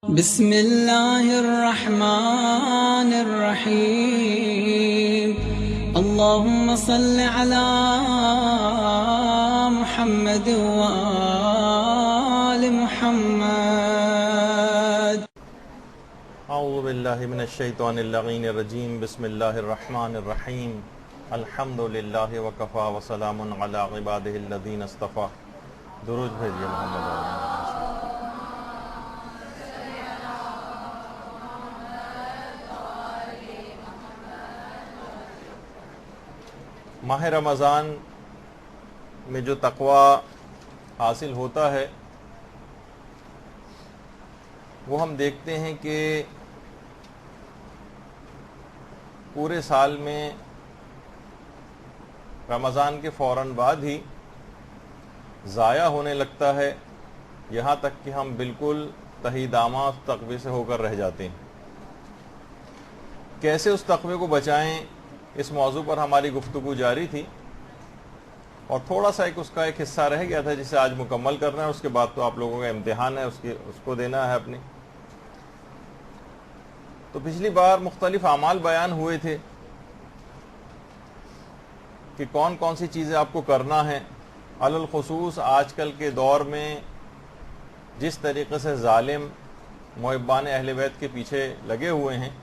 بسم الله الرحمن الرحيم اللهم صل على محمد وآل محمد. اعوذ باللہ من الشیطان اللعین الرجیم. بسم اللہ الرحمن الرحیم. الحمد للہ وکفا وسلام علی عبادہ الذین اصطفیٰ. درود بھیجئے محمد علیہ. ماہ رمضان میں جو تقوی حاصل ہوتا ہے وہ ہم دیکھتے ہیں کہ پورے سال میں رمضان کے فوراً بعد ہی ضائع ہونے لگتا ہے، یہاں تک کہ ہم بالکل تہی دامہ تقوی سے ہو کر رہ جاتے ہیں. کیسے اس تقوی کو بچائیں، اس موضوع پر ہماری گفتگو جاری تھی اور تھوڑا سا اس کا ایک حصہ رہ گیا تھا جسے آج مکمل کرنا ہے. اس کے بعد تو آپ لوگوں کا امتحان ہے، اس کو دینا ہے اپنی. تو پچھلی بار مختلف اعمال بیان ہوئے تھے کہ کون کون سی چیزیں آپ کو کرنا ہے. علی الخصوص آج کل کے دور میں جس طریقے سے ظالم محبان اہل بیت کے پیچھے لگے ہوئے ہیں،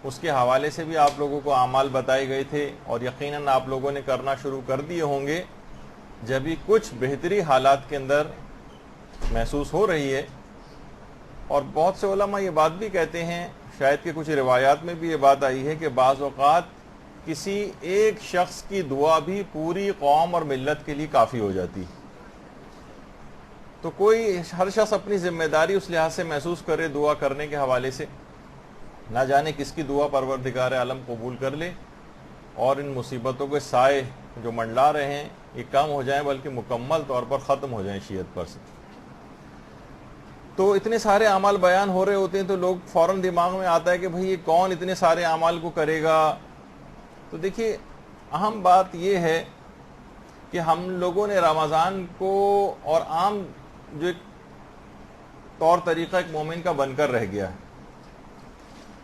اس کے حوالے سے بھی آپ لوگوں کو اعمال بتائے گئے تھے اور یقیناً آپ لوگوں نے کرنا شروع کر دیے ہوں گے جبھی کچھ بہتری حالات کے اندر محسوس ہو رہی ہے. اور بہت سے علماء یہ بات بھی کہتے ہیں، شاید کہ کچھ روایات میں بھی یہ بات آئی ہے کہ بعض اوقات کسی ایک شخص کی دعا بھی پوری قوم اور ملت کے لیے کافی ہو جاتی ہے. تو ہر شخص اپنی ذمہ داری اس لحاظ سے محسوس کرے دعا کرنے کے حوالے سے. نہ جانے کس کی دعا پروردگار عالم قبول کر لے اور ان مصیبتوں کے سائے جو منڈلا رہے ہیں یہ کم ہو جائیں بلکہ مکمل طور پر ختم ہو جائیں شیعت پر سے. تو اتنے سارے اعمال بیان ہو رہے ہوتے ہیں تو لوگ فوراً دماغ میں آتا ہے کہ بھئی یہ کون اتنے سارے اعمال کو کرے گا. تو دیکھیے، اہم بات یہ ہے کہ ہم لوگوں نے رمضان کو اور عام جو ایک طور طریقہ ایک مومن کا بن کر رہ گیا ہے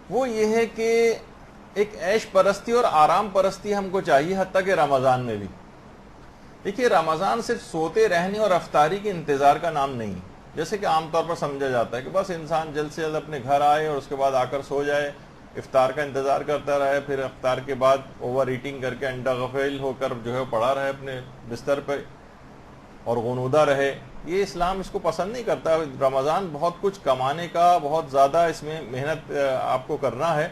وہ یہ ہے کہ ایک عیش پرستی اور آرام پرستی ہم کو چاہیے، حتیٰ کہ رمضان میں بھی. دیکھیے، رمضان صرف سوتے رہنے اور افطاری کے انتظار کا نام نہیں، جیسے کہ عام طور پر سمجھا جاتا ہے کہ بس انسان جلد سے جلد اپنے گھر آئے اور اس کے بعد آ کر سو جائے، افطار کا انتظار کرتا رہے، پھر افطار کے بعد اوور ایٹنگ کر کے انڈا غفیل ہو کر جو ہے پڑا رہے اپنے بستر پہ اور غنودہ رہے. یہ اسلام اس کو پسند نہیں کرتا. رمضان بہت کچھ کمانے کا، بہت زیادہ اس میں محنت آپ کو کرنا ہے.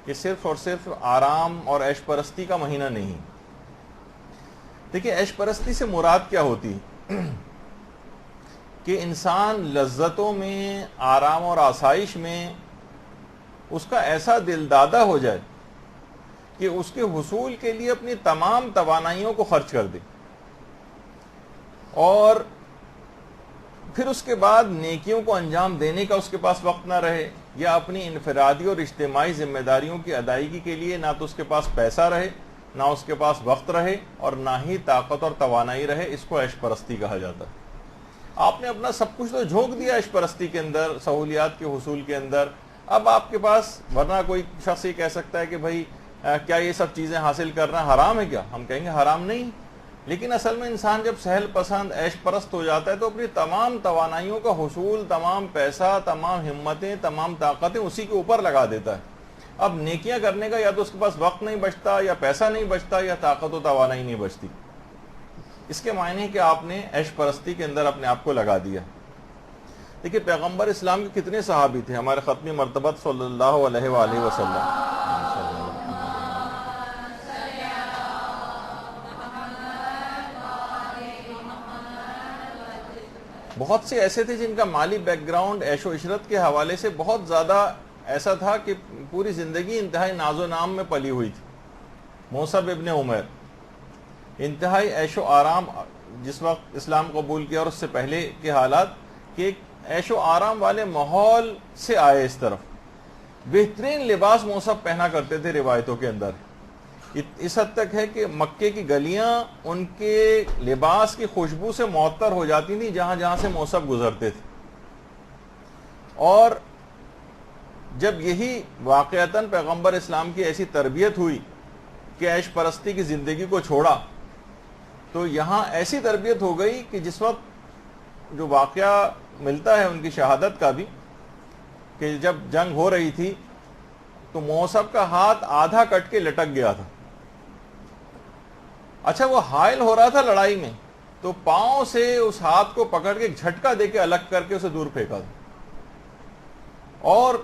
یہ صرف اور صرف آرام اور عیش پرستی کا مہینہ نہیں. دیکھیے، عیش پرستی سے مراد کیا ہوتی ہے کہ انسان لذتوں میں، آرام اور آسائش میں اس کا ایسا دل دادہ ہو جائے کہ اس کے حصول کے لیے اپنی تمام توانائیوں کو خرچ کر دے اور پھر اس کے بعد نیکیوں کو انجام دینے کا اس کے پاس وقت نہ رہے، یا اپنی انفرادی اور اجتماعی ذمہ داریوں کی ادائیگی کے لیے نہ تو اس کے پاس پیسہ رہے، نہ اس کے پاس وقت رہے اور نہ ہی طاقت اور توانائی رہے. اس کو عیش پرستی کہا جاتا ہے. آپ نے اپنا سب کچھ تو جھونک دیا عیش پرستی کے اندر، سہولیات کے حصول کے اندر. اب آپ کے پاس، ورنہ کوئی شخص یہ کہہ سکتا ہے کہ بھائی کیا یہ سب چیزیں حاصل کرنا حرام ہے؟ کیا ہم کہیں گے حرام نہیں، لیکن اصل میں انسان جب سہل پسند عیش پرست ہو جاتا ہے تو اپنی تمام توانائیوں کا حصول، تمام پیسہ، تمام ہمتیں، تمام طاقتیں اسی کے اوپر لگا دیتا ہے. اب نیکیاں کرنے کا یا تو اس کے پاس وقت نہیں بچتا، یا پیسہ نہیں بچتا، یا طاقت و توانائی نہیں بچتی. اس کے معنی کہ آپ نے عیش پرستی کے اندر اپنے آپ کو لگا دیا. دیکھیے، پیغمبر اسلام کے کتنے صحابی تھے، ہمارے ختم مرتبت صلی اللہ علیہ وآلہ وسلم. بہت سے ایسے تھے جن کا مالی بیک گراؤنڈ عیش و عشرت کے حوالے سے بہت زیادہ ایسا تھا کہ پوری زندگی انتہائی ناز و نام میں پلی ہوئی تھی. مصعب ابن عمیر انتہائی عیش و آرام، جس وقت اسلام قبول کیا اور اس سے پہلے کے حالات کہ ایک عیش و آرام والے ماحول سے آئے. اس طرف بہترین لباس مصعب پہنا کرتے تھے روایتوں کے اندر. اس حد تک ہے کہ مکے کی گلیاں ان کے لباس کی خوشبو سے معطر ہو جاتی تھیں جہاں جہاں سے مصعب گزرتے تھے. اور جب یہی واقعتاً پیغمبر اسلام کی ایسی تربیت ہوئی کہ عیش پرستی کی زندگی کو چھوڑا، تو یہاں ایسی تربیت ہو گئی کہ جس وقت جو واقعہ ملتا ہے ان کی شہادت کا بھی، کہ جب جنگ ہو رہی تھی تو موصب کا ہاتھ آدھا کٹ کے لٹک گیا تھا. اچھا وہ حائل ہو رہا تھا لڑائی میں، تو پاؤں سے اس ہاتھ کو پکڑ کے جھٹکا دے کے الگ کر کے اسے دور پھینکا تھا، اور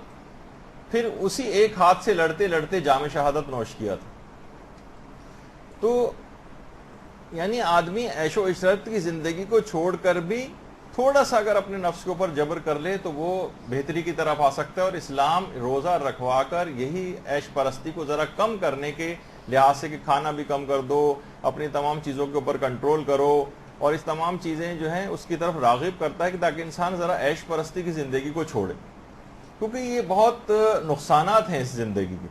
پھر اسی ایک ہاتھ سے لڑتے لڑتے جام شہادت نوش کیا تھا. تو یعنی آدمی عیش و عشرت کی زندگی کو چھوڑ کر بھی تھوڑا سا اگر اپنے نفس کے اوپر جبر کر لے تو وہ بہتری کی طرف آ سکتا ہے. اور اسلام روزہ رکھوا کر یہی عیش پرستی کو ذرا کم کرنے کے لحاظ سے کہ کھانا بھی کم کر دو، اپنی تمام چیزوں کے اوپر کنٹرول کرو، اور اس تمام چیزیں جو ہیں اس کی طرف راغب کرتا ہے کہ تاکہ انسان ذرا عیش پرستی کی زندگی کو چھوڑے، کیونکہ یہ بہت نقصانات ہیں اس زندگی کے.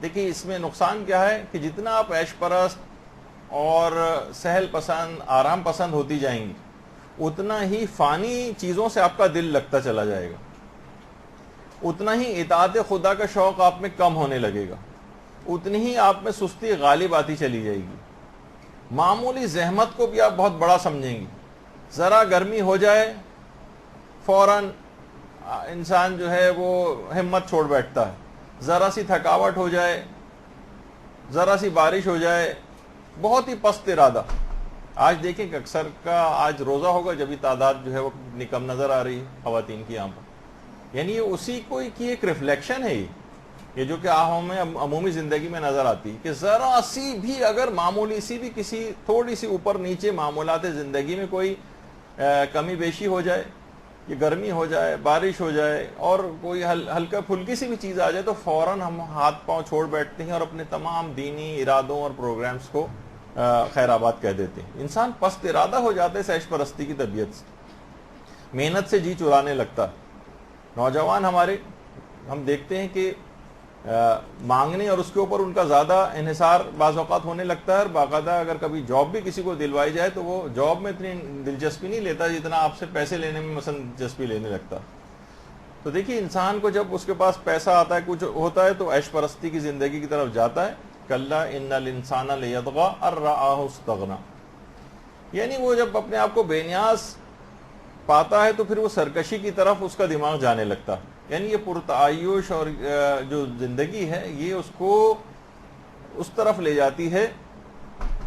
دیکھیے اس میں نقصان کیا ہے کہ جتنا آپ عیش پرست اور سہل پسند، آرام پسند ہوتی جائیں گی، اتنا ہی فانی چیزوں سے آپ کا دل لگتا چلا جائے گا، اتنا ہی اطاعت خدا کا شوق آپ میں کم ہونے لگے گا، اتنی ہی آپ میں سستی غالب آتی چلی جائے گی. معمولی زحمت کو بھی آپ بہت بڑا سمجھیں گی. ذرا گرمی ہو جائے فوراً انسان جو ہے وہ ہمت چھوڑ بیٹھتا ہے، ذرا سی تھکاوٹ ہو جائے، ذرا سی بارش ہو جائے، بہت ہی پست ارادہ. آج دیکھیں کہ اکثر کا آج روزہ ہوگا جبھی تعداد جو ہے وہ کم نظر آ رہی ہے خواتین کی یہاں پر. یعنی یہ اسی کو کی ایک ریفلیکشن ہے یہ جو کہ ہمیں عمومی زندگی میں نظر آتی ہے کہ ذرا سی بھی اگر معمولی سی بھی کسی تھوڑی سی اوپر نیچے معمولات زندگی میں کوئی کمی بیشی ہو جائے، یہ گرمی ہو جائے، بارش ہو جائے، اور کوئی ہلکا پھلکی سی بھی چیز آ جائے تو فوراً ہم ہاتھ پاؤں چھوڑ بیٹھتے ہیں اور اپنے تمام دینی ارادوں اور پروگرامز کو خیر آباد کہہ دیتے ہیں. انسان پست ارادہ ہو جاتا ہے عیش پرستی کی طبیعت سے، محنت سے جی چرانے لگتا. نوجوان ہمارے ہم دیکھتے ہیں کہ مانگنے اور اس کے اوپر ان کا زیادہ انحصار بعض اوقات ہونے لگتا ہے، اور باقاعدہ اگر کبھی جاب بھی کسی کو دلوائی جائے تو وہ جاب میں اتنی دلچسپی نہیں لیتا جتنا آپ سے پیسے لینے میں مثلا دلچسپی لینے لگتا. تو دیکھیے انسان کو جب اس کے پاس پیسہ آتا ہے، کچھ ہوتا ہے، تو عیش پرستی کی زندگی کی طرف جاتا ہے. کلا ان الانسان لیطغی ان رآہ استغنی، یعنی وہ جب اپنے آپ کو بے نیاز پاتا ہے تو پھر وہ سرکشی کی طرف اس کا دماغ جانے لگتا ہے. یعنی یہ پرتعیش اور جو زندگی ہے یہ اس کو اس طرف لے جاتی ہے،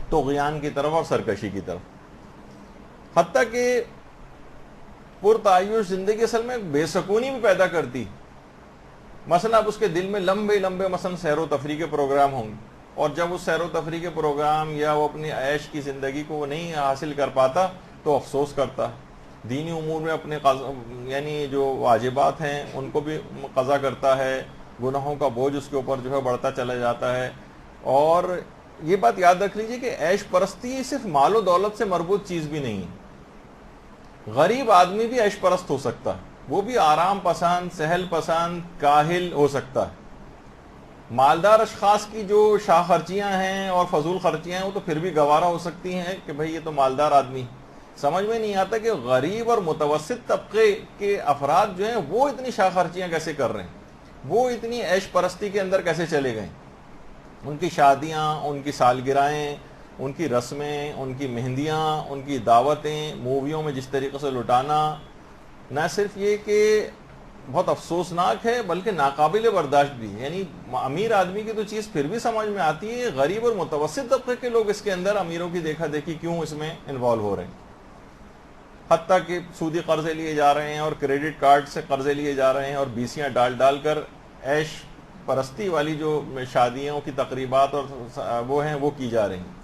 طغیان کی طرف اور سرکشی کی طرف. حتیٰ کہ پرتعیش زندگی اصل میں بے سکونی بھی پیدا کرتی. مثلا اب اس کے دل میں لمبے لمبے مثلا سیر و تفریح کے پروگرام ہوں گے، اور جب اس سیر و تفریح کے پروگرام یا وہ اپنی عیش کی زندگی کو وہ نہیں حاصل کر پاتا تو افسوس کرتا ہے. دینی امور میں اپنے یعنی جو واجبات ہیں ان کو بھی قضا کرتا ہے، گناہوں کا بوجھ اس کے اوپر جو ہے بڑھتا چلا جاتا ہے. اور یہ بات یاد رکھ لیجئے کہ عیش پرستی صرف مال و دولت سے مربوط چیز بھی نہیں ہے. غریب آدمی بھی عیش پرست ہو سکتا ہے، وہ بھی آرام پسند، سہل پسند، کاہل ہو سکتا ہے. مالدار اشخاص کی جو شاہ خرچیاں ہیں اور فضول خرچیاں ہیں وہ تو پھر بھی گوارا ہو سکتی ہیں کہ بھئی یہ تو مالدار آدمی. سمجھ میں نہیں آتا کہ غریب اور متوسط طبقے کے افراد جو ہیں وہ اتنی شاہ خرچیاں کیسے کر رہے ہیں، وہ اتنی عیش پرستی کے اندر کیسے چلے گئے. ان کی شادیاں، ان کی سالگرہیں، ان کی رسمیں، ان کی مہندیاں، ان کی دعوتیں موویوں میں جس طریقے سے لٹانا، نہ صرف یہ کہ بہت افسوسناک ہے بلکہ ناقابل برداشت بھی. یعنی امیر آدمی کی تو چیز پھر بھی سمجھ میں آتی ہے، غریب اور متوسط طبقے کے لوگ اس کے اندر امیروں کی دیکھا دیکھی کیوں اس میں انوالو ہو رہے ہیں. حتیٰ کہ سودی قرضے لیے جا رہے ہیں اور کریڈٹ کارڈ سے قرضے لیے جا رہے ہیں اور بیسیاں ڈال ڈال کر عیش پرستی والی جو شادیوں کی تقریبات اور وہ ہیں وہ کی جا رہی ہیں.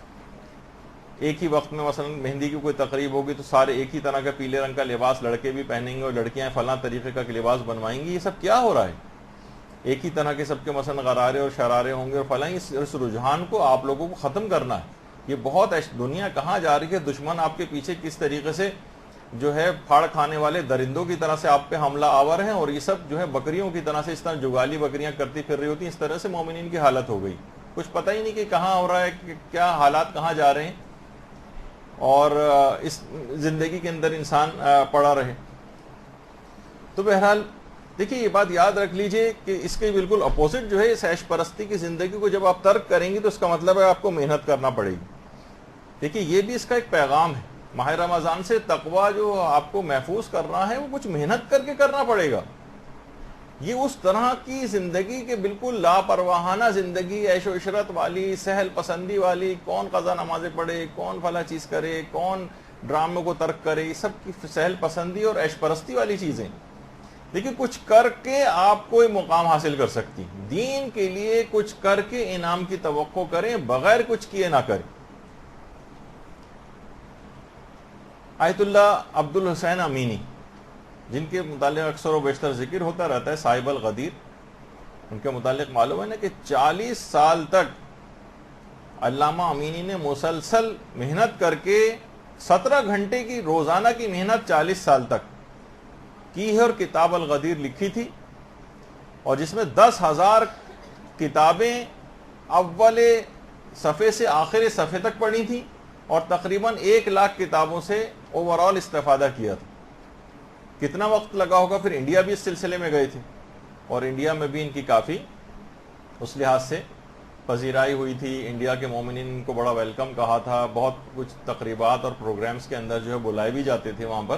ایک ہی وقت میں مثلا مہندی کی کوئی تقریب ہوگی تو سارے ایک ہی طرح کا پیلے رنگ کا لباس لڑکے بھی پہنیں گے اور لڑکیاں فلاں طریقے کا لباس بنوائیں گی. یہ سب کیا ہو رہا ہے؟ ایک ہی طرح کے سب کے مثلا غرارے اور شرارے ہوں گے اور فلاں. اس رجحان کو آپ لوگوں کو ختم کرنا ہے. یہ بہت دنیا کہاں جا رہی ہے، دشمن آپ کے پیچھے کس طریقے سے جو ہے پھاڑ کھانے والے درندوں کی طرح سے آپ پہ حملہ آور ہیں، اور یہ سب جو ہے بکریوں کی طرح سے اس طرح جگالی بکریاں کرتی پھر رہی ہوتی ہیں. اس طرح سے مومنین کی حالت ہو گئی، کچھ پتہ ہی نہیں کہ کہاں ہو رہا ہے، کہ کیا حالات کہاں جا رہے ہیں، اور اس زندگی کے اندر انسان پڑا رہے. تو بہرحال دیکھیے یہ بات یاد رکھ لیجئے کہ اس کے بالکل اپوزٹ جو ہے اس عیش پرستی کی زندگی کو جب آپ ترک کریں گی تو اس کا مطلب ہے آپ کو محنت کرنا پڑے گی. دیکھیے یہ بھی اس کا ایک پیغام ہے. ماہ رمضان سے تقویٰ جو آپ کو محفوظ کرنا ہے وہ کچھ محنت کر کے کرنا پڑے گا. یہ اس طرح کی زندگی کے بالکل لاپرواہانہ زندگی، عیش و عشرت والی، سہل پسندی والی، کون قضا نمازیں پڑھے، کون فلاں چیز کرے، کون ڈراموں کو ترک کرے، یہ سب کی سہل پسندی اور عیش پرستی والی چیزیں دیکھیں کچھ کر کے آپ کوئی مقام حاصل کر سکتی. دین کے لیے کچھ کر کے انعام کی توقع کریں، بغیر کچھ کیے نہ کریں. آیت اللہ عبد الحسین امینی جن کے متعلق اکثر و بیشتر ذکر ہوتا رہتا ہے، صاحب الغدیر، ان کے متعلق معلوم ہے نا کہ 40 سال تک علامہ امینی نے مسلسل محنت کر کے 17 گھنٹے کی روزانہ کی محنت 40 سال تک کی ہے اور کتاب الغدیر لکھی تھی، اور جس میں 10,000 کتابیں اول صفحے سے آخر صفحے تک پڑھی تھیں اور تقریباً 1 لاکھ کتابوں سے اوورال استفادہ کیا تھا. کتنا وقت لگا ہوگا. پھر انڈیا بھی اس سلسلے میں گئے تھے اور انڈیا میں بھی ان کی کافی اس لحاظ سے پذیرائی ہوئی تھی. انڈیا کے مومنین ان کو بڑا ویلکم کہا تھا. بہت کچھ تقریبات اور پروگرامز کے اندر جو ہے بلائے بھی جاتے تھے وہاں پر.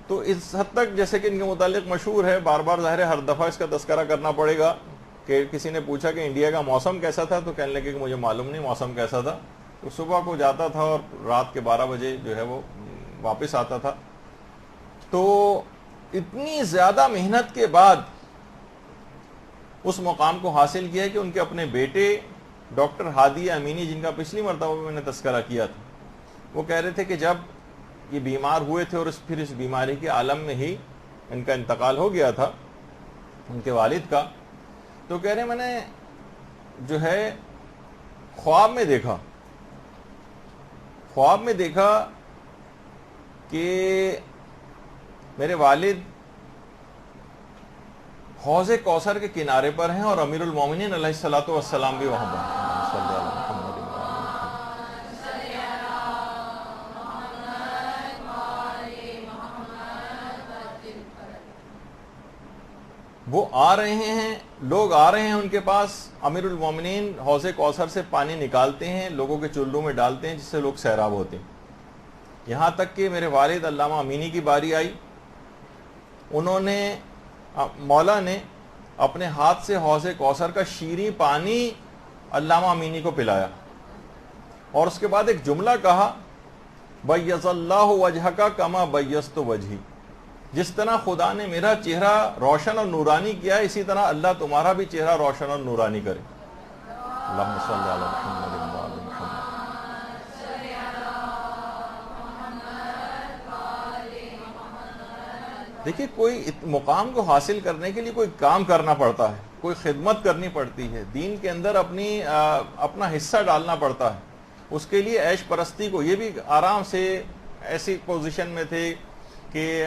تو اس حد تک جیسے کہ ان کے متعلق مشہور ہے، بار بار ظاہر ہے ہر دفعہ اس کا تذکرہ کرنا پڑے گا کہ کسی نے پوچھا کہ انڈیا کا موسم کیسا تھا تو کہنے لگے کہ مجھے معلوم نہیں موسم کیسا تھا. تو صبح کو جاتا تھا اور رات کے 12 بجے جو ہے وہ واپس آتا تھا. تو اتنی زیادہ محنت کے بعد اس مقام کو حاصل کیا کہ ان کے اپنے بیٹے ڈاکٹر ہادی امینی، جن کا پچھلی مرتبہ میں نے تذکرہ کیا تھا، وہ کہہ رہے تھے کہ جب یہ بیمار ہوئے تھے اور پھر اس بیماری کے عالم میں ہی ان کا انتقال ہو گیا تھا ان کے والد کا، تو کہہ رہے میں نے جو ہے خواب میں دیکھا کہ میرے والد حوض کوثر کے کنارے پر ہیں اور امیر المومنین علیہ الصلوۃ والسلام بھی وہاں پر. وہ آ رہے ہیں، لوگ آ رہے ہیں ان کے پاس. امیر المومنین حوض کوثر سے پانی نکالتے ہیں، لوگوں کے چلوں میں ڈالتے ہیں جس سے لوگ سیراب ہوتے ہیں. یہاں تک کہ میرے والد علامہ امینی کی باری آئی. انہوں نے مولا نے اپنے ہاتھ سے حوض کوثر کا شیریں پانی علامہ امینی کو پلایا اور اس کے بعد ایک جملہ کہا، بیض اللہ وجہک کما بیضت وجہی. جس طرح خدا نے میرا چہرہ روشن اور نورانی کیا ہے، اسی طرح اللہ تمہارا بھی چہرہ روشن اور نورانی کرے. اللہم صلی علی محمد و آل محمد. دیکھیے کوئی مقام کو حاصل کرنے کے لیے کوئی کام کرنا پڑتا ہے، کوئی خدمت کرنی پڑتی ہے، دین کے اندر اپنا حصہ ڈالنا پڑتا ہے. اس کے لیے عیش پرستی کو، یہ بھی آرام سے ایسی پوزیشن میں تھے کہ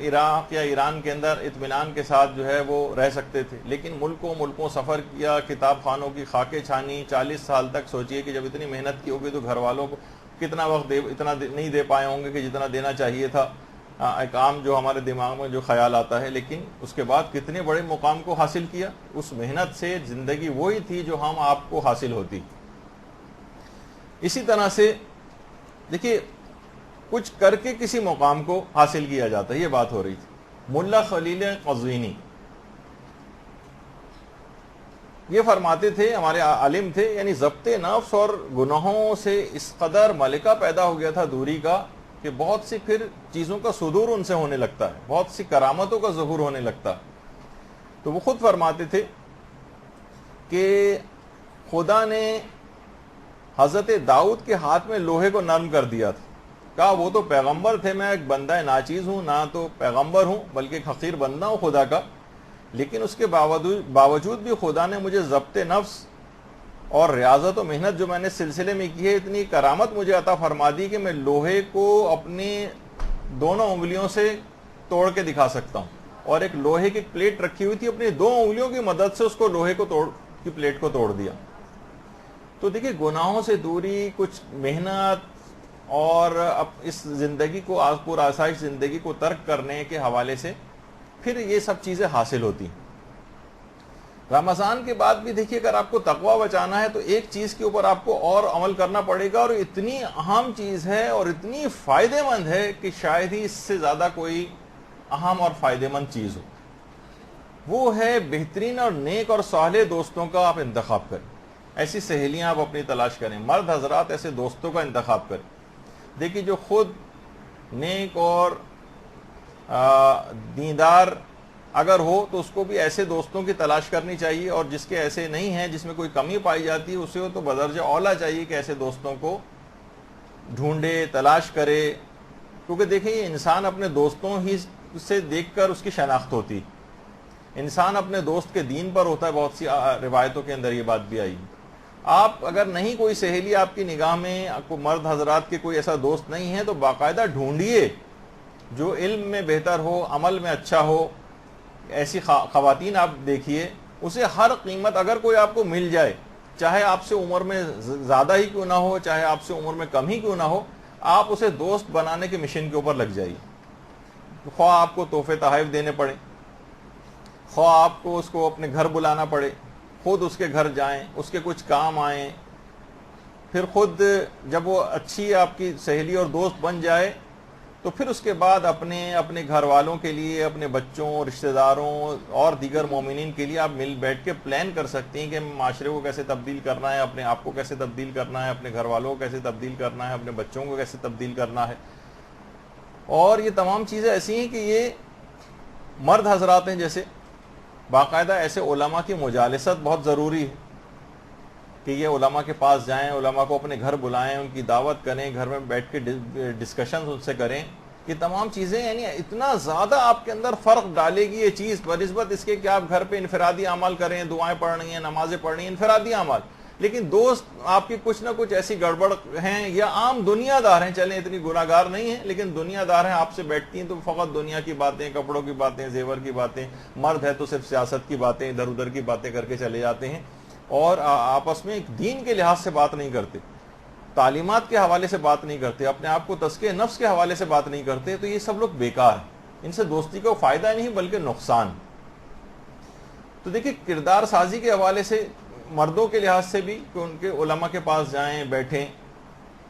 عراق یا ایران کے اندر اطمینان کے ساتھ جو ہے وہ رہ سکتے تھے، لیکن ملکوں سفر کیا، کتاب خانوں کی خاکیں چھانی. 40 سال تک سوچئے کہ جب اتنی محنت کی ہوگی تو گھر والوں کو کتنا وقت اتنا نہیں دے پائے ہوں گے کہ جتنا دینا چاہیے تھا. ایک عام جو ہمارے دماغ میں جو خیال آتا ہے، لیکن اس کے بعد کتنے بڑے مقام کو حاصل کیا. اس محنت سے زندگی وہی تھی جو ہم آپ کو حاصل ہوتی. اسی طرح سے دیکھیے کچھ کر کے کسی مقام کو حاصل کیا جاتا ہے، یہ بات ہو رہی تھی. ملا خلیل قزوینی یہ فرماتے تھے، ہمارے عالم تھے، یعنی ضبط نفس اور گناہوں سے اس قدر ملکہ پیدا ہو گیا تھا دوری کا کہ بہت سی پھر چیزوں کا صدور ان سے ہونے لگتا ہے، بہت سی کرامتوں کا ظہور ہونے لگتا ہے. تو وہ خود فرماتے تھے کہ خدا نے حضرت داؤد کے ہاتھ میں لوہے کو نرم کر دیا تھا. کہا وہ تو پیغمبر تھے، میں ایک بندہ ناچیز ہوں، نہ تو پیغمبر ہوں بلکہ ایک حقیر بندہ ہوں خدا کا، لیکن اس کے باوجود بھی خدا نے مجھے ضبط نفس اور ریاضت و محنت جو میں نے سلسلے میں کی ہے، اتنی کرامت مجھے عطا فرما دی کہ میں لوہے کو اپنی دونوں انگلیوں سے توڑ کے دکھا سکتا ہوں. اور ایک لوہے کی پلیٹ رکھی ہوئی تھی، اپنی 2 انگلیوں کی مدد سے اس کو لوہے کی پلیٹ کو توڑ دیا. تو دیکھیں گناہوں سے دوری، کچھ محنت، اور اب اس زندگی کو پر آسائش زندگی کو ترک کرنے کے حوالے سے پھر یہ سب چیزیں حاصل ہوتی ہیں۔ رمضان کے بعد بھی دیکھیے اگر آپ کو تقوی بچانا ہے تو ایک چیز کے اوپر آپ کو اور عمل کرنا پڑے گا، اور اتنی اہم چیز ہے اور اتنی فائدہ مند ہے کہ شاید ہی اس سے زیادہ کوئی اہم اور فائدہ مند چیز ہو، وہ ہے بہترین اور نیک اور صالح دوستوں کا آپ انتخاب کریں۔ ایسی سہیلیاں آپ اپنی تلاش کریں، مرد حضرات ایسے دوستوں کا انتخاب کریں۔ دیکھیے جو خود نیک اور دیندار اگر ہو تو اس کو بھی ایسے دوستوں کی تلاش کرنی چاہیے، اور جس کے ایسے نہیں ہیں، جس میں کوئی کمی پائی جاتی ہے، اسے تو بدرجہ اولا چاہیے کہ ایسے دوستوں کو ڈھونڈے، تلاش کرے، کیونکہ دیکھیں یہ انسان اپنے دوستوں ہی سے دیکھ کر اس کی شناخت ہوتی، انسان اپنے دوست کے دین پر ہوتا ہے۔ بہت سی روایتوں کے اندر یہ بات بھی آئی۔ آپ اگر نہیں کوئی سہیلی آپ کی نگاہ میں، آپ کو مرد حضرات کے کوئی ایسا دوست نہیں ہے، تو باقاعدہ ڈھونڈیے جو علم میں بہتر ہو، عمل میں اچھا ہو۔ ایسی خواتین آپ دیکھیے، اسے ہر قیمت اگر کوئی آپ کو مل جائے، چاہے آپ سے عمر میں زیادہ ہی کیوں نہ ہو، چاہے آپ سے عمر میں کم ہی کیوں نہ ہو، آپ اسے دوست بنانے کے مشن کے اوپر لگ جائیے۔ خواہ آپ کو تحفے تحائف دینے پڑے، خواہ آپ کو اس کو اپنے گھر بلانا پڑے، خود اس کے گھر جائیں، اس کے کچھ کام آئیں، پھر خود جب وہ اچھی آپ کی سہیلی اور دوست بن جائے تو پھر اس کے بعد اپنے گھر والوں کے لیے، اپنے بچوں، رشتہ داروں اور دیگر مومنین کے لیے آپ مل بیٹھ کے پلان کر سکتے ہیں کہ معاشرے کو کیسے تبدیل کرنا ہے، اپنے آپ کو کیسے تبدیل کرنا ہے، اپنے گھر والوں کو کیسے تبدیل کرنا ہے، اپنے بچوں کو کیسے تبدیل کرنا ہے۔ اور یہ تمام چیزیں ایسی ہیں کہ یہ مرد حضرات ہیں جیسے باقاعدہ ایسے علماء کی مجالست بہت ضروری ہے کہ یہ علماء کے پاس جائیں، علماء کو اپنے گھر بلائیں، ان کی دعوت کریں، گھر میں بیٹھ کے ڈسکشنز ان سے کریں۔ یہ تمام چیزیں یعنی اتنا زیادہ آپ کے اندر فرق ڈالے گی یہ چیز بنسبت اس کے کہ آپ گھر پہ انفرادی اعمال کریں، دعائیں پڑھنی ہیں، نمازیں پڑھنی ہیں، انفرادی اعمال، لیکن دوست آپ کی کچھ نہ کچھ ایسی گڑبڑ ہیں یا عام دنیا دار ہیں، چلیں اتنی گناہ گار نہیں ہیں لیکن دنیا دار ہیں، آپ سے بیٹھتی ہیں تو فقط دنیا کی باتیں، کپڑوں کی باتیں، زیور کی باتیں، مرد ہے تو صرف سیاست کی باتیں، ادھر ادھر کی باتیں کر کے چلے جاتے ہیں، اور آپس میں دین کے لحاظ سے بات نہیں کرتے، تعلیمات کے حوالے سے بات نہیں کرتے، اپنے آپ کو تزکیہ نفس کے حوالے سے بات نہیں کرتے، تو یہ سب لوگ بیکار ہیں، ان سے دوستی کو فائدہ نہیں بلکہ نقصان۔ تو دیکھیں کردار سازی کے حوالے سے مردوں کے لحاظ سے بھی کہ ان کے علماء کے پاس جائیں، بیٹھیں،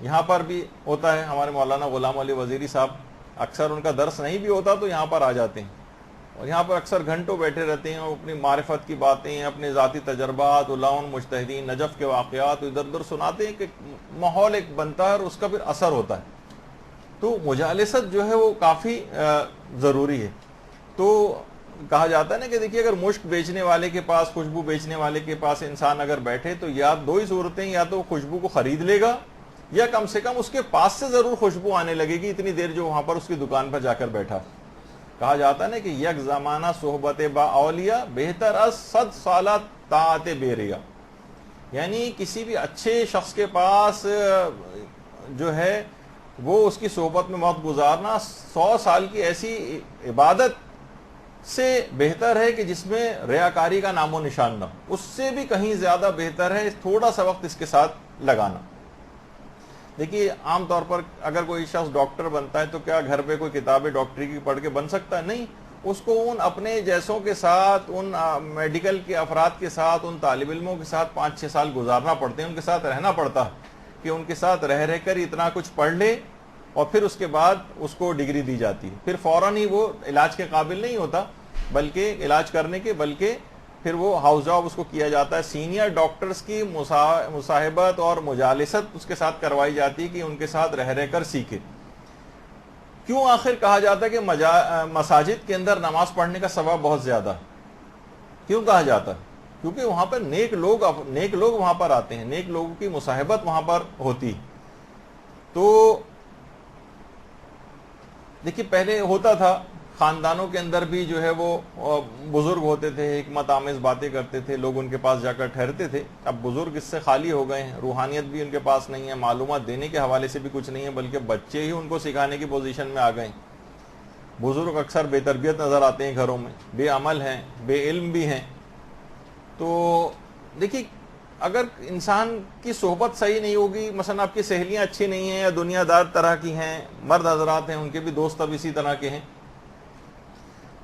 یہاں پر بھی ہوتا ہے، ہمارے مولانا غلام علی وزیری صاحب اکثر ان کا درس نہیں بھی ہوتا تو یہاں پر آ جاتے ہیں، اور یہاں پر اکثر گھنٹوں بیٹھے رہتے ہیں، اور اپنی معرفت کی باتیں، اپنے ذاتی تجربات، علماء مجتہدین نجف کے واقعات ادھر ادھر سناتے ہیں کہ ماحول ایک بنتا ہے اور اس کا پھر اثر ہوتا ہے۔ تو مجالست جو ہے وہ کافی ضروری ہے۔ تو کہا جاتا ہے نا کہ دیکھیے اگر مشک بیچنے والے کے پاس، خوشبو بیچنے والے کے پاس انسان اگر بیٹھے تو یا دو ہی صورتیں، یا تو خوشبو کو خرید لے گا یا کم سے کم اس کے پاس سے ضرور خوشبو آنے لگے گی اتنی دیر جو وہاں پر اس کی دکان پر جا کر بیٹھا۔ کہا جاتا ہے نا کہ یک زمانہ صحبت با اولیاء بہتر از 100 سالہ طاعت بیریا، یعنی کسی بھی اچھے شخص کے پاس جو ہے وہ اس کی صحبت میں وقت گزارنا 100 سال کی ایسی عبادت سے بہتر ہے کہ جس میں ریاکاری کا نام و نشان نہ ہو، اس سے بھی کہیں زیادہ بہتر ہے تھوڑا سا وقت اس کے ساتھ لگانا۔ دیکھیے عام طور پر اگر کوئی شخص ڈاکٹر بنتا ہے تو کیا گھر پہ کوئی کتابیں ڈاکٹری کی پڑھ کے بن سکتا ہے؟ نہیں، اس کو ان اپنے جیسوں کے ساتھ، ان میڈیکل کے افراد کے ساتھ، ان طالب علموں کے ساتھ 5-6 سال گزارنا پڑتے ہیں، ان کے ساتھ رہنا پڑتا ہے کہ ان کے ساتھ رہ کر اتنا کچھ پڑھ لے، اور پھر اس کے بعد اس کو ڈگری دی جاتی ہے، پھر فوراً ہی وہ علاج کے قابل نہیں ہوتا، بلکہ علاج کرنے کے، بلکہ پھر وہ ہاؤس جاب اس کو کیا جاتا ہے، سینئر ڈاکٹرز کی مصاحبت اور مجالست اس کے ساتھ کروائی جاتی ہے کہ ان کے ساتھ رہ کر سیکھے۔ کیوں آخر کہا جاتا ہے کہ مساجد کے اندر نماز پڑھنے کا ثواب بہت زیادہ ہے؟ کیوں کہا جاتا ہے؟ کیونکہ وہاں پر نیک لوگ وہاں پر آتے ہیں، نیک لوگوں کی مصاحبت وہاں پر ہوتی۔ تو دیکھیے پہلے ہوتا تھا خاندانوں کے اندر بھی جو ہے وہ بزرگ ہوتے تھے، حکمت آمیز باتیں کرتے تھے، لوگ ان کے پاس جا کر ٹھہرتے تھے۔ اب بزرگ اس سے خالی ہو گئے ہیں، روحانیت بھی ان کے پاس نہیں ہے، معلومات دینے کے حوالے سے بھی کچھ نہیں ہے، بلکہ بچے ہی ان کو سکھانے کی پوزیشن میں آ گئے ہیں۔ بزرگ اکثر بے تربیت نظر آتے ہیں گھروں میں، بے عمل ہیں، بے علم بھی ہیں۔ تو دیکھیے اگر انسان کی صحبت صحیح نہیں ہوگی، مثلا آپ کی سہیلیاں اچھی نہیں ہیں یا دنیا دار طرح کی ہیں، مرد حضرات ہیں ان کے بھی دوست اب اسی طرح کے ہیں،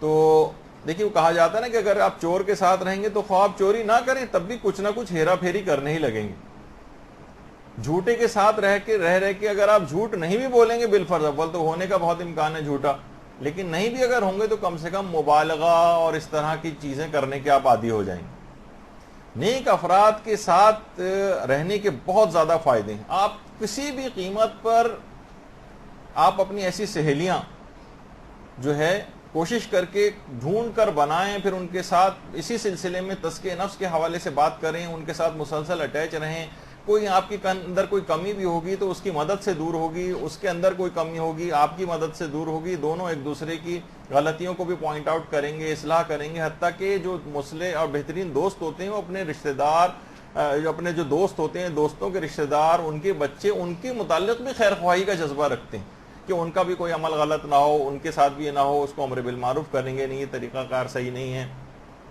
تو دیکھیے وہ کہا جاتا ہے نا کہ اگر آپ چور کے ساتھ رہیں گے تو خواہ آپ چوری نہ کریں تب بھی کچھ نہ کچھ ہیرا پھیری کرنے ہی لگیں گے. جھوٹے کے ساتھ رہ کے اگر آپ جھوٹ نہیں بھی بولیں گے بالفرض، اول تو ہونے کا بہت امکان ہے جھوٹا، لیکن نہیں بھی اگر ہوں گے تو کم سے کم مبالغہ اور اس طرح کی چیزیں کرنے کے آپ عادی ہو جائیں گے. نیک افراد کے ساتھ رہنے کے بہت زیادہ فائدے ہیں. آپ کسی بھی قیمت پر آپ اپنی ایسی سہیلیاں جو ہے کوشش کر کے ڈھونڈ کر بنائیں، پھر ان کے ساتھ اسی سلسلے میں تزکیہ نفس کے حوالے سے بات کریں، ان کے ساتھ مسلسل اٹیچ رہیں. کوئی آپ کے اندر کوئی کمی بھی ہوگی تو اس کی مدد سے دور ہوگی، اس کے اندر کوئی کمی ہوگی آپ کی مدد سے دور ہوگی، دونوں ایک دوسرے کی غلطیوں کو بھی پوائنٹ آؤٹ کریں گے، اصلاح کریں گے. حتیٰ کہ جو مصلح اور بہترین دوست ہوتے ہیں وہ اپنے رشتہ دار، اپنے جو دوست ہوتے ہیں، دوستوں کے رشتہ دار، ان کے بچے، ان کے متعلق بھی خیر خواہی کا جذبہ رکھتے ہیں کہ ان کا بھی کوئی عمل غلط نہ ہو، ان کے ساتھ بھی یہ نہ ہو، اس کو امر بالمعروف کریں گے، نہیں یہ طریقہ کار صحیح نہیں ہے،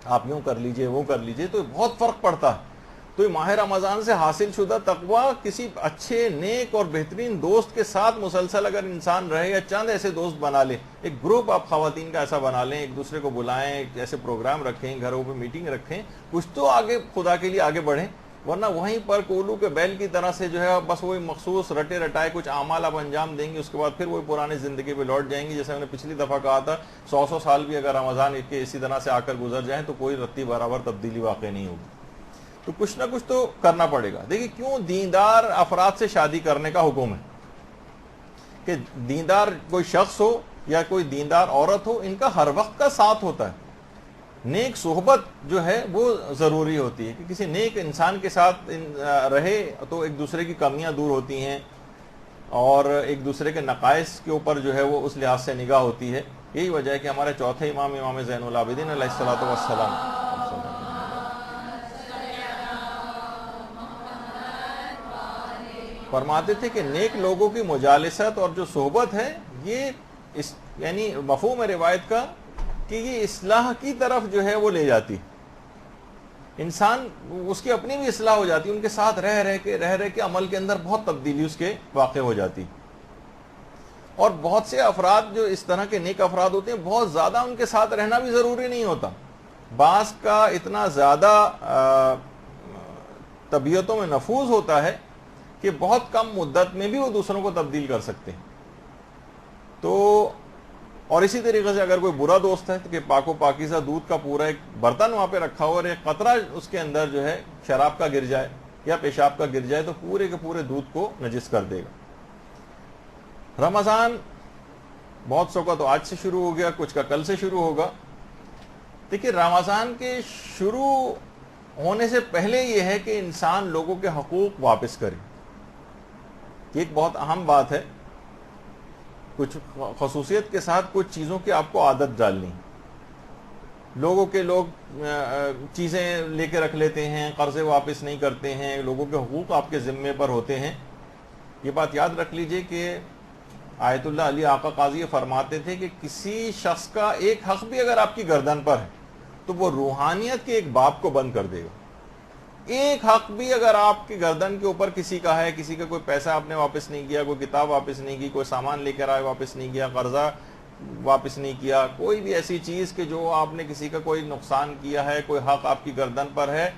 آپ یوں کر لیجئے وہ کر لیجئے. تو بہت فرق پڑتا ہے. تو یہ ماہ رمضان سے حاصل شدہ تقوی کسی اچھے نیک اور بہترین دوست کے ساتھ مسلسل اگر انسان رہے یا چند ایسے دوست بنا لے، ایک گروپ آپ خواتین کا ایسا بنا لیں، ایک دوسرے کو بلائیں، ایسے پروگرام رکھیں، گھروں پہ میٹنگ رکھیں، کچھ تو آگے خدا کے لیے آگے بڑھیں. ورنہ وہیں پر کولو کے بیل کی طرح سے جو ہے بس وہی مخصوص رٹے رٹائے کچھ اعمال آپ انجام دیں گے، اس کے بعد پھر وہی پرانی زندگی پہ لوٹ جائیں گے. جیسے میں نے پچھلی دفعہ کہا تھا 100 سال بھی اگر رمضان کے اسی طرح سے آ کر گزر جائیں تو کوئی رتی برابر تبدیلی واقع نہیں ہوگی. تو کچھ نہ کچھ تو کرنا پڑے گا. دیکھیے کیوں دیندار افراد سے شادی کرنے کا حکم ہے کہ دیندار کوئی شخص ہو یا کوئی دیندار عورت ہو، ان کا ہر وقت کا ساتھ ہوتا ہے. نیک صحبت جو ہے وہ ضروری ہوتی ہے کہ کسی نیک انسان کے ساتھ رہے تو ایک دوسرے کی کمیاں دور ہوتی ہیں اور ایک دوسرے کے نقائص کے اوپر جو ہے وہ اس لحاظ سے نگاہ ہوتی ہے. یہی وجہ ہے کہ ہمارے چوتھے امام زین العابدین علیہ الصلوۃ والسلام فرماتے تھے کہ نیک لوگوں کی مجالست اور جو صحبت ہے یہ یعنی مفہوم روایت کا کہ یہ اصلاح کی طرف جو ہے وہ لے جاتی. انسان اس کی اپنی بھی اصلاح ہو جاتی، ان کے ساتھ رہ کے عمل کے اندر بہت تبدیلی اس کے واقع ہو جاتی. اور بہت سے افراد جو اس طرح کے نیک افراد ہوتے ہیں بہت زیادہ ان کے ساتھ رہنا بھی ضروری نہیں ہوتا. بعض کا اتنا زیادہ طبیعتوں میں نفوذ ہوتا ہے کہ بہت کم مدت میں بھی وہ دوسروں کو تبدیل کر سکتے ہیں. تو اور اسی طریقے سے اگر کوئی برا دوست ہے تو کہ پاک و پاکیزہ دودھ کا پورا ایک برتن وہاں پہ رکھا ہوا اور ایک قطرہ اس کے اندر جو ہے شراب کا گر جائے یا پیشاب کا گر جائے تو پورے کے پورے دودھ کو نجس کر دے گا. رمضان بہت سو کا تو آج سے شروع ہو گیا، کچھ کا کل سے شروع ہوگا. دیکھیے رمضان کے شروع ہونے سے پہلے یہ ہے کہ انسان لوگوں کے حقوق واپس کرے. یہ ایک بہت اہم بات ہے. کچھ خصوصیت کے ساتھ کچھ چیزوں کی آپ کو عادت ڈالنی. لوگ چیزیں لے کے رکھ لیتے ہیں، قرضے واپس نہیں کرتے ہیں، لوگوں کے حقوق آپ کے ذمے پر ہوتے ہیں. یہ بات یاد رکھ لیجئے کہ آیت اللہ علی آقا قاضی فرماتے تھے کہ کسی شخص کا ایک حق بھی اگر آپ کی گردن پر ہے تو وہ روحانیت کے ایک باب کو بند کر دے گا. ایک حق بھی اگر آپ کی گردن کے اوپر کسی کا ہے، کسی کا کوئی پیسہ آپ نے واپس نہیں کیا، کوئی کتاب واپس نہیں کی، کوئی سامان لے کر آئے واپس نہیں کیا، قرضہ واپس نہیں کیا، کوئی بھی ایسی چیز کہ جو آپ نے کسی کا کوئی نقصان کیا ہے، کوئی حق آپ کی گردن پر ہے،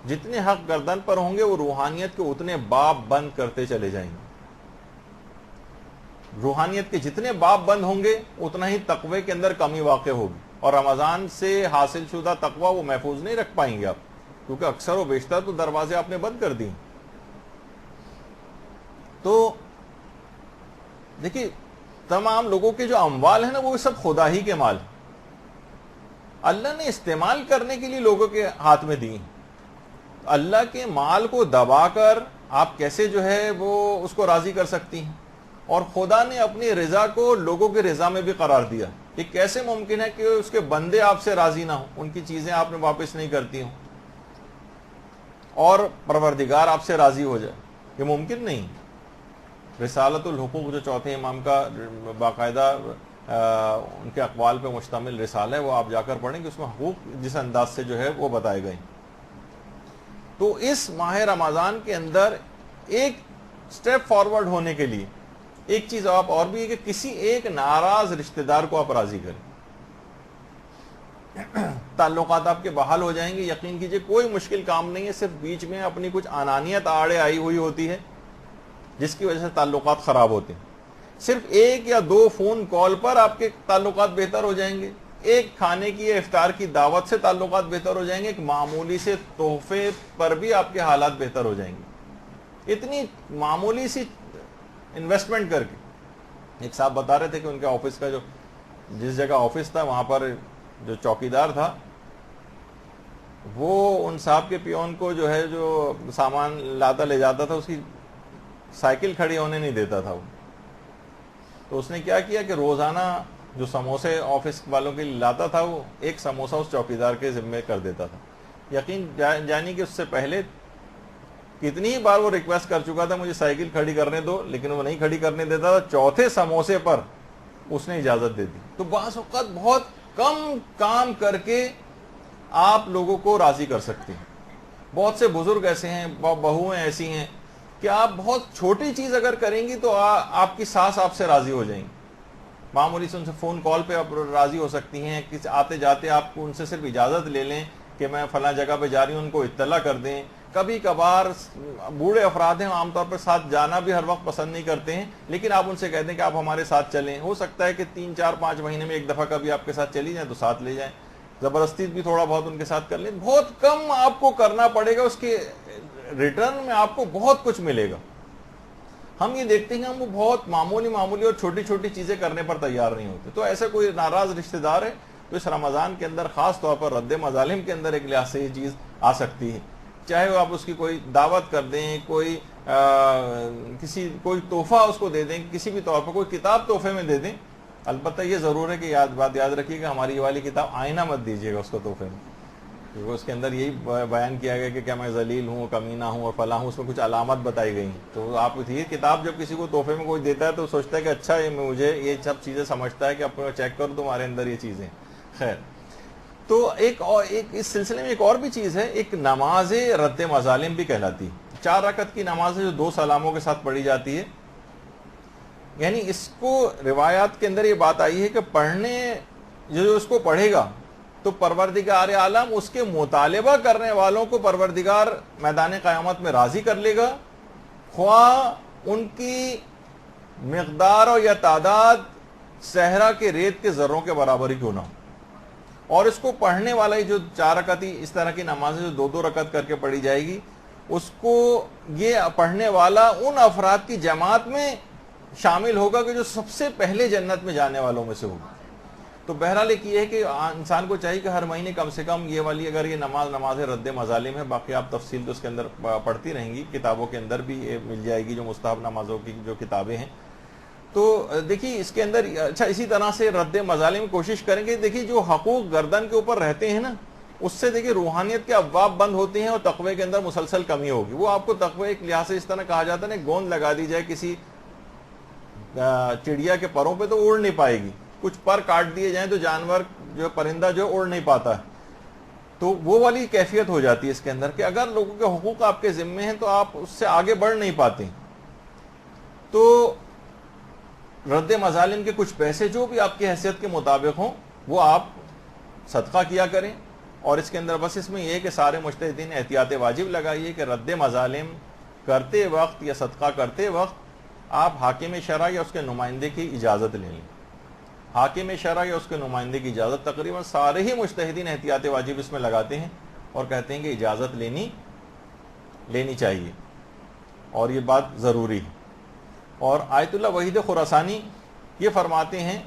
جتنے حق گردن پر ہوں گے وہ روحانیت کے اتنے باب بند کرتے چلے جائیں گے. روحانیت کے جتنے باب بند ہوں گے اتنا ہی تقوی کے اندر کمی واقع ہوگی اور رمضان سے حاصل شدہ تقوی وہ محفوظ نہیں رکھ پائیں گے آپ، کیونکہ اکثر و بیشتر تو دروازے آپ نے بند کر دی. تو دیکھیے تمام لوگوں کے جو اموال ہیں نا وہ سب خدا ہی کے مال ہیں، اللہ نے استعمال کرنے کے لیے لوگوں کے ہاتھ میں دی. اللہ کے مال کو دبا کر آپ کیسے جو ہے وہ اس کو راضی کر سکتی ہیں؟ اور خدا نے اپنی رضا کو لوگوں کی رضا میں بھی قرار دیا. یہ کیسے ممکن ہے کہ اس کے بندے آپ سے راضی نہ ہوں، ان کی چیزیں آپ نے واپس نہیں کرتی ہوں اور پروردگار آپ سے راضی ہو جائے؟ یہ ممکن نہیں. رسالت الحقوق جو چوتھے امام کا باقاعدہ ان کے اقوال پہ مشتمل رسالہ ہے، وہ آپ جا کر پڑھیں کہ اس میں حقوق جس انداز سے جو ہے وہ بتائے گئے. تو اس ماہ رمضان کے اندر ایک سٹیپ فارورڈ ہونے کے لیے ایک چیز آپ اور بھی ہے کہ کسی ایک ناراض رشتہ دار کو آپ راضی کریں، تعلقات آپ کے بحال ہو جائیں گے. یقین کیجئے کوئی مشکل کام نہیں ہے، صرف بیچ میں اپنی کچھ انانیت آڑے آئی ہوئی ہوتی ہے جس کی وجہ سے تعلقات خراب ہوتے ہیں. صرف ایک یا دو فون کال پر آپ کے تعلقات بہتر ہو جائیں گے، ایک کھانے کی یا افطار کی دعوت سے تعلقات بہتر ہو جائیں گے، ایک معمولی سے تحفے پر بھی آپ کے حالات بہتر ہو جائیں گے. اتنی معمولی سی انویسٹمنٹ کر کے. ایک صاحب بتا رہے تھے کہ ان کے آفس کا جس جگہ آفس تھا وہاں پر جو چوکیدار تھا وہ ان صاحب کے پیون کو جو ہے جو سامان لاتا لے جاتا تھا اس کی سائیکل کھڑی ہونے نہیں دیتا تھا وہ. تو اس نے کیا کیا کہ روزانہ جو سموسے آفس والوں کے لیے لاتا تھا وہ ایک سموسہ اس چوکیدار کے ذمے کر دیتا تھا. یقین جانی کہ اس سے پہلے کتنی ہی بار وہ ریکویسٹ کر چکا تھا مجھے سائیکل کھڑی کرنے دو، لیکن وہ نہیں کھڑی کرنے دیتا تھا. چوتھے سموسے پر اس نے اجازت دے دی. تو بعض اوقات بہت کم کام کر کے آپ لوگوں کو راضی کر سکتے ہیں. بہت سے بزرگ ایسے ہیں، بہویں ایسی ہیں کہ آپ بہت چھوٹی چیز اگر کریں گی تو آپ کی ساس آپ سے راضی ہو جائیں گی. معمولی سے ان سے فون کال پہ آپ راضی ہو سکتی ہیں. کسی آتے جاتے آپ کو ان سے صرف اجازت لے لیں کہ میں فلاں جگہ پہ جا رہی ہوں، ان کو اطلاع کر دیں. کبھی کبھار بوڑھے افراد ہیں، عام طور پر ساتھ جانا بھی ہر وقت پسند نہیں کرتے ہیں، لیکن آپ ان سے کہتے ہیں کہ آپ ہمارے ساتھ چلیں. ہو سکتا ہے کہ 3 4 5 مہینے میں ایک دفعہ کبھی آپ کے ساتھ چلی جائیں تو ساتھ لے جائیں. زبردستی بھی تھوڑا بہت ان کے ساتھ کر لیں. بہت کم آپ کو کرنا پڑے گا، اس کے ریٹرن میں آپ کو بہت کچھ ملے گا. ہم یہ دیکھتے ہیں ہم وہ بہت معمولی اور چھوٹی چھوٹی چیزیں کرنے پر تیار نہیں ہوتے. تو ایسا کوئی ناراض رشتہ دار ہے تو اس رمضان کے اندر خاص طور پر رد مظالم کے اندر ایک لحاظ سے یہ چیز آ سکتی ہے. چاہے وہ آپ اس کی کوئی دعوت کر دیں، کوئی تحفہ اس کو دے دیں، کسی بھی طور پر کوئی کتاب تحفے میں دے دیں. البتہ یہ ضرور ہے کہ بات یاد رکھیے گا، ہماری یہ والی کتاب آئینہ مت دیجیے گا اس کو تحفے میں، کیونکہ اس کے اندر یہی بیان کیا گیا کہ کیا میں ذلیل ہوں، کمینہ ہوں اور فلاں ہوں. اس میں کچھ علامات بتائی گئی ہیں. تو آپ یہ کتاب جب کسی کو تحفے میں کوئی دیتا ہے تو سوچتا ہے کہ اچھا مجھے یہ سب چیزیں سمجھتا ہے کہ اپنا چیک کرو تمہارے اندر یہ چیزیں. خیر، تو ایک اس سلسلے میں ایک اور بھی چیز ہے، ایک نماز رد مظالم بھی کہلاتی ہے. 4 رکعت کی نماز ہے جو 2 سلاموں کے ساتھ پڑھی جاتی ہے. یعنی اس کو روایات کے اندر یہ بات آئی ہے کہ پڑھنے جو اس کو پڑھے گا تو پروردگار عالم اس کے مطالبہ کرنے والوں کو پروردگار میدان قیامت میں راضی کر لے گا، خواہ ان کی مقدار اور یا تعداد صحرا کے ریت کے ذروں کے برابر ہی کیوں نہ ہو. اور اس کو پڑھنے والا ہی جو 4 رکعتی اس طرح کی نمازیں جو 2 رکعت کر کے پڑھی جائے گی، اس کو یہ پڑھنے والا ان افراد کی جماعت میں شامل ہوگا کہ جو سب سے پہلے جنت میں جانے والوں میں سے ہوگا. تو بہرحال ایک یہ ہے کہ انسان کو چاہیے کہ ہر مہینے کم سے کم یہ والی اگر یہ نماز رد مظالم ہے، باقی آپ تفصیل تو اس کے اندر پڑھتی رہیں گی، کتابوں کے اندر بھی یہ مل جائے گی جو مستحب نمازوں کی جو کتابیں ہیں. تو دیکھیے اس کے اندر اچھا اسی طرح سے رد مظالم کوشش کریں گے. دیکھیے جو حقوق گردن کے اوپر رہتے ہیں نا، اس سے دیکھیے روحانیت کے ابواب بند ہوتے ہیں اور تقوی کے اندر مسلسل کمی ہوگی. وہ آپ کو تقوی ایک لحاظ سے اس طرح کہا جاتا ہے نا، گوند لگا دی جائے کسی چڑیا کے پروں پہ تو اڑ نہیں پائے گی. کچھ پر کاٹ دیے جائیں تو جانور جو پرندہ جو اڑ نہیں پاتا ہے. تو وہ والی کیفیت ہو جاتی ہے اس کے اندر کہ اگر لوگوں کے حقوق آپ کے ذمے ہیں تو آپ اس سے آگے بڑھ نہیں پاتے. تو رد مظالم کے کچھ پیسے جو بھی آپ کی حیثیت کے مطابق ہوں وہ آپ صدقہ کیا کریں. اور اس کے اندر بس اس میں یہ کہ سارے مجتہدین احتیاط واجب لگائیے کہ رد مظالم کرتے وقت یا صدقہ کرتے وقت آپ حاکم شرع یا اس کے نمائندے کی اجازت لے لیں. حاکم شرع یا اس کے نمائندے کی اجازت تقریباً سارے ہی مجتہدین احتیاط واجب اس میں لگاتے ہیں اور کہتے ہیں کہ اجازت لینی چاہیے اور یہ بات ضروری ہے. اور آیت اللہ وحید خراسانی یہ فرماتے ہیں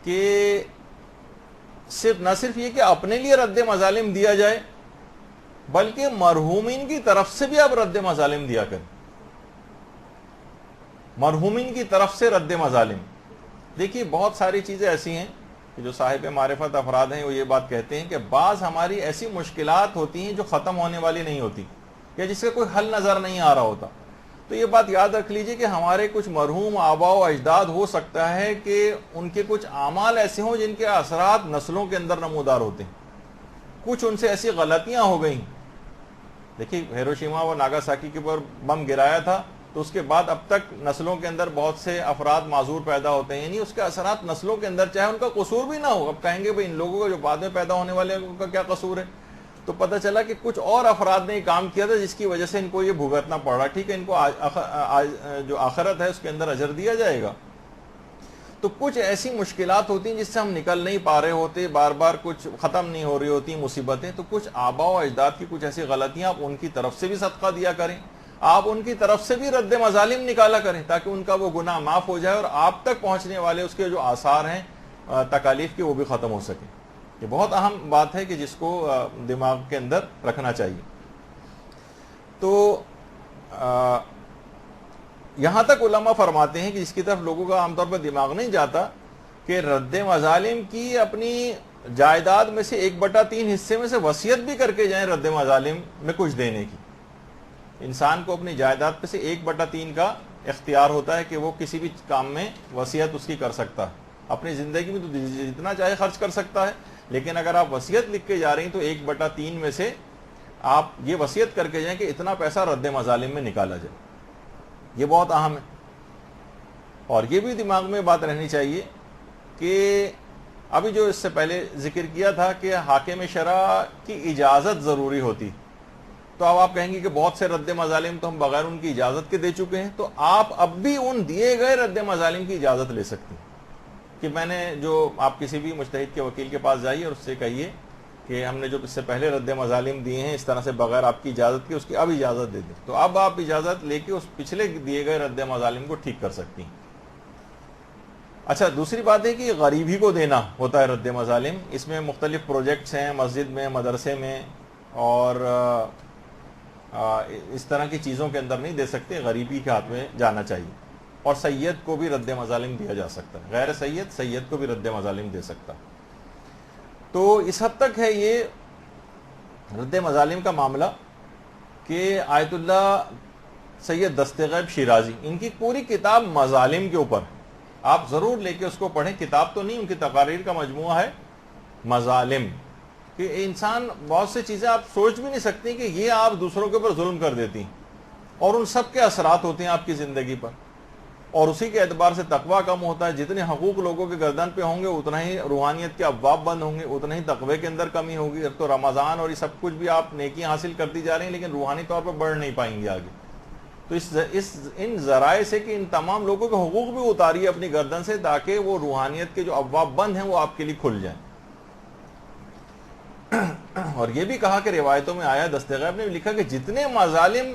کہ نہ صرف یہ کہ اپنے لیے رد مظالم دیا جائے بلکہ مرحومین کی طرف سے بھی آپ رد مظالم دیا کریں. مرحومین کی طرف سے رد مظالم. دیکھیے بہت ساری چیزیں ایسی ہیں کہ جو صاحب معرفت افراد ہیں وہ یہ بات کہتے ہیں کہ بعض ہماری ایسی مشکلات ہوتی ہیں جو ختم ہونے والی نہیں ہوتی یا جس کا کوئی حل نظر نہیں آ رہا ہوتا. تو یہ بات یاد رکھ لیجئے کہ ہمارے کچھ مرحوم آباء و اجداد ہو سکتا ہے کہ ان کے کچھ اعمال ایسے ہوں جن کے اثرات نسلوں کے اندر نمودار ہوتے ہیں. کچھ ان سے ایسی غلطیاں ہو گئیں دیکھیے ہیروشیما و ناگاساکی کے اوپر بم گرایا تھا تو اس کے بعد اب تک نسلوں کے اندر بہت سے افراد معذور پیدا ہوتے ہیں، یعنی اس کے اثرات نسلوں کے اندر، چاہے ان کا قصور بھی نہ ہو. اب کہیں گے بھئی ان لوگوں کا جو بعد میں پیدا ہونے والے ہیں ان کا کیا قصور ہے؟ تو پتہ چلا کہ کچھ اور افراد نے یہ کام کیا تھا جس کی وجہ سے ان کو یہ بھگتنا پڑ رہا. ٹھیک ہے، ان کو جو آخرت ہے اس کے اندر اجر دیا جائے گا. تو کچھ ایسی مشکلات ہوتی ہیں جس سے ہم نکل نہیں پا رہے ہوتے، بار بار کچھ ختم نہیں ہو رہی ہوتی مصیبتیں. تو کچھ آباء و اجداد کی کچھ ایسی غلطیاں، آپ ان کی طرف سے بھی صدقہ دیا کریں، آپ ان کی طرف سے بھی رد مظالم نکالا کریں تاکہ ان کا وہ گناہ معاف ہو جائے اور آپ تک پہنچنے والے اس کے جو آثار ہیں تکالیف کے وہ بھی ختم ہو سکیں. یہ بہت اہم بات ہے کہ جس کو دماغ کے اندر رکھنا چاہیے. تو یہاں تک علماء فرماتے ہیں کہ جس کی طرف لوگوں کا عام طور پر دماغ نہیں جاتا کہ رد مظالم کی اپنی جائیداد میں سے 1/3 حصے میں سے وصیت بھی کر کے جائیں رد مظالم میں کچھ دینے کی. انسان کو اپنی جائیداد میں سے 1/3 کا اختیار ہوتا ہے کہ وہ کسی بھی کام میں وصیت اس کی کر سکتا ہے. اپنی زندگی میں تو جتنا چاہے خرچ کر سکتا ہے، لیکن اگر آپ وصیت لکھ کے جا رہی ہیں تو 1/3 میں سے آپ یہ وصیت کر کے جائیں کہ اتنا پیسہ رد مظالم میں نکالا جائے. یہ بہت اہم ہے. اور یہ بھی دماغ میں بات رہنی چاہیے کہ ابھی جو اس سے پہلے ذکر کیا تھا کہ حاکم شرع کی اجازت ضروری ہوتی، تو اب آپ کہیں گے کہ بہت سے رد مظالم تو ہم بغیر ان کی اجازت کے دے چکے ہیں. تو آپ اب بھی ان دیے گئے رد مظالم کی اجازت لے سکتے ہیں کہ میں نے جو آپ کسی بھی مجتہد کے وکیل کے پاس جائیے اور اس سے کہیے کہ ہم نے جو اس سے پہلے رد مظالم دیے ہیں اس طرح سے بغیر آپ کی اجازت کے، اس کی اب اجازت دے دیں. تو اب آپ اجازت لے کے اس پچھلے دیے گئے رد مظالم کو ٹھیک کر سکتی ہیں. اچھا، دوسری بات ہے کہ غریب ہی کو دینا ہوتا ہے رد مظالم. اس میں مختلف پروجیکٹس ہیں، مسجد میں، مدرسے میں، اور اس طرح کی چیزوں کے اندر نہیں دے سکتے، غریبی کے ہاتھ میں جانا چاہیے. اور سید کو بھی رد مظالم دیا جا سکتا ہے، غیر سید کو بھی رد مظالم دے سکتا ہے. تو اس حد تک ہے یہ رد مظالم کا معاملہ کہ آیت اللہ سید دست غیب شیرازی، ان کی پوری کتاب مظالم کے اوپر، آپ ضرور لے کے اس کو پڑھیں. کتاب تو نہیں، ان کی تقاریر کا مجموعہ ہے مظالم. کہ انسان بہت سی چیزیں آپ سوچ بھی نہیں سکتی کہ یہ آپ دوسروں کے اوپر ظلم کر دیتی ہیں اور ان سب کے اثرات ہوتے ہیں آپ کی زندگی پر، اور اسی کے اعتبار سے تقویٰ کم ہوتا ہے. جتنے حقوق لوگوں کے گردن پہ ہوں گے اتنا ہی روحانیت کے ابواب بند ہوں گے، اتنا ہی تقوی کے اندر کمی ہوگی. اب تو رمضان اور یہ سب کچھ بھی آپ نیکیاں حاصل کرتی جا رہی ہیں لیکن روحانی طور پر بڑھ نہیں پائیں گے آگے. تو ان ذرائع سے کہ ان تمام لوگوں کے حقوق بھی اتاریے اپنی گردن سے تاکہ وہ روحانیت کے جو ابواب بند ہیں وہ آپ کے لیے کھل جائیں. اور یہ بھی کہا کہ روایتوں میں آیا، دست غیب نے لکھا کہ جتنے مظالم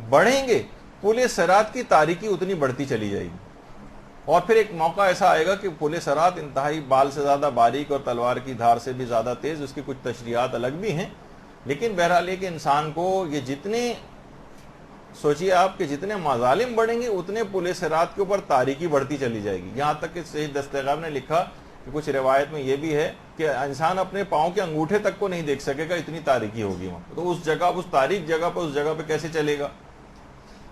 بڑھیں گے پل صراط کی تاریکی اتنی بڑھتی چلی جائے گی. اور پھر ایک موقع ایسا آئے گا کہ پل صراط انتہائی بال سے زیادہ باریک اور تلوار کی دھار سے بھی زیادہ تیز. اس کی کچھ تشریحات الگ بھی ہیں، لیکن بہرحال یہ کہ انسان کو یہ جتنے سوچیے آپ کہ جتنے مظالم بڑھیں گے اتنے پل صراط کے اوپر تاریکی بڑھتی چلی جائے گی. یہاں تک کہ سید دست غیب نے لکھا کہ کچھ روایت میں یہ بھی ہے کہ انسان اپنے پاؤں کے انگوٹھے تک کو نہیں دیکھ سکے گا، اتنی تاریکی ہوگی وہاں. تو اس جگہ، اس تاریک جگہ پر، اس جگہ پہ کیسے چلے گا؟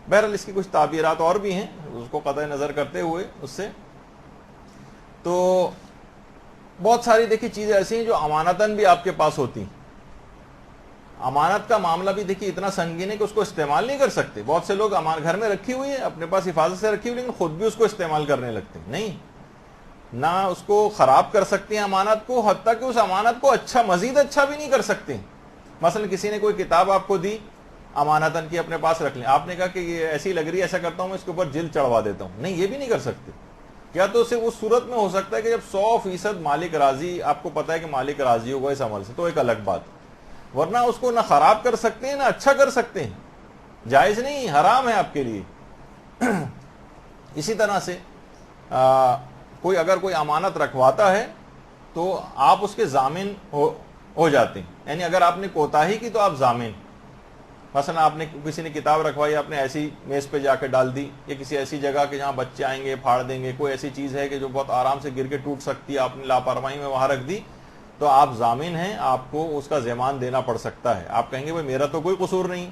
بہرحال اس کی کچھ تعبیرات اور بھی ہیں اس کو قطع نظر کرتے ہوئے اس سے. تو بہت ساری دیکھیے چیزیں ایسی ہیں جو امانتاً بھی آپ کے پاس ہوتی ہیں. امانت کا معاملہ بھی دیکھیے اتنا سنگین ہے کہ اس کو استعمال نہیں کر سکتے. بہت سے لوگ گھر میں رکھی ہوئی ہے، اپنے پاس حفاظت سے رکھی ہوئی، لیکن خود بھی اس کو استعمال کرنے لگتے ہیں. نہیں، نہ اس کو خراب کر سکتے ہیں امانت کو، حتیٰ کہ اس امانت کو مزید اچھا بھی نہیں کر سکتے. مثلا کسی نے کوئی کتاب آپ کو دی امانتاً کی، اپنے پاس رکھ لیں، آپ نے کہا کہ یہ ایسی لگ رہی ہے، ایسا کرتا ہوں میں اس کے اوپر جلد چڑھوا دیتا ہوں. نہیں، یہ بھی نہیں کر سکتے. یا تو اسے اس صورت میں ہو سکتا ہے کہ جب 100% مالک راضی، آپ کو پتا ہے کہ مالک راضی ہوگا اس عمل سے، تو ایک الگ بات. ورنہ اس کو نہ خراب کر سکتے ہیں نہ اچھا کر سکتے ہیں. جائز نہیں، حرام ہے آپ کے لیے. اسی طرح سے اگر کوئی امانت رکھواتا ہے تو آپ اس کے ضامن ہو جاتے ہیں. یعنی اگر آپ نے کوتاہی کی تو آپ ضامن. مثلا آپ نے کسی نے کتاب رکھوائی، آپ نے ایسی میز پہ جا کے ڈال دی، یا کسی ایسی جگہ کہ جہاں بچے آئیں گے پھاڑ دیں گے، کوئی ایسی چیز ہے کہ جو بہت آرام سے گر کے ٹوٹ سکتی ہے، آپ نے لاپرواہی میں وہاں رکھ دی، تو آپ ضامن ہیں، آپ کو اس کا ضمان دینا پڑ سکتا ہے. آپ کہیں گے بھائی میرا تو کوئی قصور نہیں.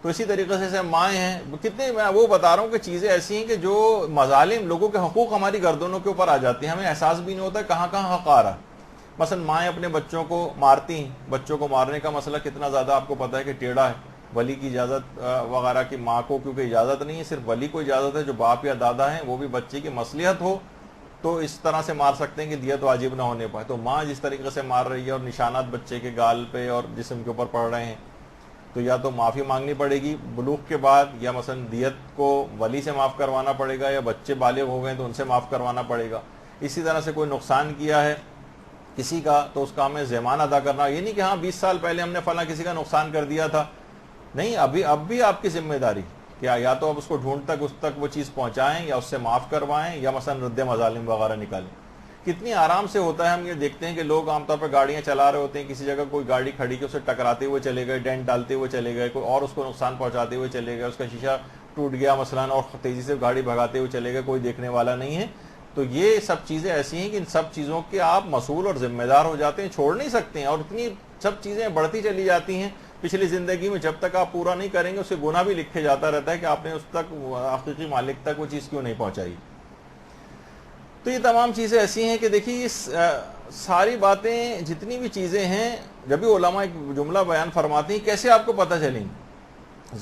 تو اسی طریقے سے مائیں ہیں، کتنے میں وہ بتا رہا ہوں کہ چیزیں ایسی ہیں کہ جو مظالم، لوگوں کے حقوق ہماری گردنوں کے اوپر آ جاتی ہیں، ہمیں احساس بھی نہیں ہوتا کہاں کہاں حق آ رہا. مثلا مائیں اپنے بچوں کو مارتی ہیں، بچوں کو مارنے کا مسئلہ کتنا زیادہ آپ کو پتا ہے کہ ٹیڑھا ہے. ولی کی اجازت وغیرہ کی ماں کو کیونکہ اجازت نہیں ہے، صرف ولی کو اجازت ہے، جو باپ یا دادا ہیں وہ بھی بچے کی مصلحت ہو تو اس طرح سے مار سکتے ہیں کہ دیت واجب نہ ہونے پائے. تو ماں جس طریقے سے مار رہی ہے اور نشانات بچے کے گال پہ اور جسم کے اوپر پڑ رہے ہیں تو یا تو معافی مانگنی پڑے گی بلوغ کے بعد، یا مثلا دیت کو ولی سے معاف کروانا پڑے گا، یا بچے بالغ ہو گئے تو ان سے معاف کروانا پڑے گا. اسی طرح سے کوئی نقصان کیا ہے کسی کا تو اس کا ہمیں زیمان ادا کرنا. یہ نہیں کہ ہاں 20 سال پہلے ہم نے فلاں کسی کا نقصان کر دیا تھا، نہیں، اب بھی آپ کی ذمہ داری کیا، یا تو اب اس کو ڈھونڈ تک اس تک وہ چیز پہنچائیں یا اس سے معاف کروائیں یا مثلا رد مظالم وغیرہ نکالیں. کتنی آرام سے ہوتا ہے. ہم یہ دیکھتے ہیں کہ لوگ عام طور پر گاڑیاں چلا رہے ہوتے ہیں، کسی جگہ کوئی گاڑی کھڑی کی اسے ٹکراتے ہوئے چلے گئے، ڈینٹ ڈالتے ہوئے چلے گئے، کوئی اور اس کو نقصان پہنچاتے ہوئے چلے گئے، اس کا شیشہ ٹوٹ گیا مثلا اور تیزی سے گاڑی بھگاتے ہوئے چلے گئے، کوئی دیکھنے والا نہیں ہے. تو یہ سب چیزیں ایسی ہیں کہ ان سب چیزوں کے آپ مسئول اور ذمہ دار ہو جاتے ہیں، چھوڑ نہیں سکتے ہیں. اور اتنی سب چیزیں بڑھتی چلی جاتی ہیں پچھلی زندگی میں، جب تک آپ پورا نہیں کریں گے اسے گناہ بھی لکھے جاتا رہتا ہے کہ آپ نے اس تک حقیقی مالک تک وہ چیز کیوں نہیں پہنچائی. تو یہ تمام چیزیں ایسی ہیں کہ دیکھیے ساری باتیں جتنی بھی چیزیں ہیں، جب بھی علماء ایک جملہ بیان فرماتی ہیں کیسے آپ کو پتہ چلیں.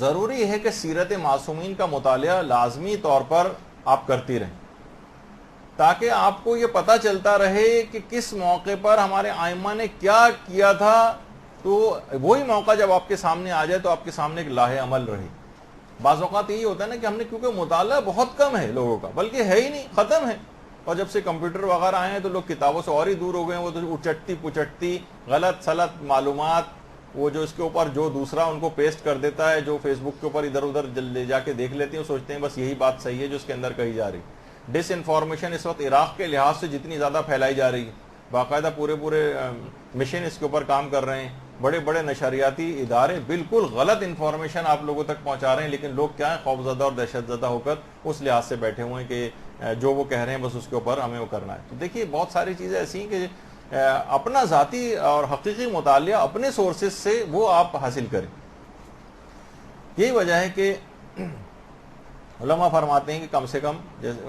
ضروری ہے کہ سیرت معصومین کا مطالعہ لازمی طور پر آپ کرتی رہیں تاکہ آپ کو یہ پتہ چلتا رہے کہ کس موقع پر ہمارے ائمہ نے کیا کیا تھا، تو وہی موقع جب آپ کے سامنے آ جائے تو آپ کے سامنے ایک لاہ عمل رہے. بعض اوقات یہی ہوتا ہے نا کہ ہم نے کیونکہ مطالعہ بہت کم ہے لوگوں کا، بلکہ ہے ہی نہیں، ختم ہے. اور جب سے کمپیوٹر وغیرہ آئے ہیں تو لوگ کتابوں سے اور ہی دور ہو گئے ہیں. وہ تو اچٹتی پچٹتی غلط سلط معلومات، وہ جو اس کے اوپر جو دوسرا ان کو پیسٹ کر دیتا ہے، جو فیس بک کے اوپر ادھر ادھر لے جا کے دیکھ لیتے ہیں، سوچتے ہیں بس یہی بات صحیح ہے جو اس کے اندر کہی جا رہی. ڈس انفارمیشن اس وقت عراق کے لحاظ سے جتنی زیادہ پھیلائی جا رہی ہے، باقاعدہ پورے مشن اس کے اوپر کام کر رہے ہیں، بڑے بڑے نشریاتی ادارے بالکل غلط انفارمیشن آپ لوگوں تک پہنچا رہے ہیں، لیکن لوگ کیا ہیں، خوفزدہ اور دہشت زدہ ہو کر اس لحاظ سے بیٹھے ہوئے ہیں کہ جو وہ کہہ رہے ہیں بس اس کے اوپر ہمیں وہ کرنا ہے. تو دیکھیے بہت ساری چیزیں ایسی ہیں کہ اپنا ذاتی اور حقیقی مطالعہ اپنے سورسز سے وہ آپ حاصل کریں. یہی وجہ ہے کہ علماء فرماتے ہیں کہ کم سے کم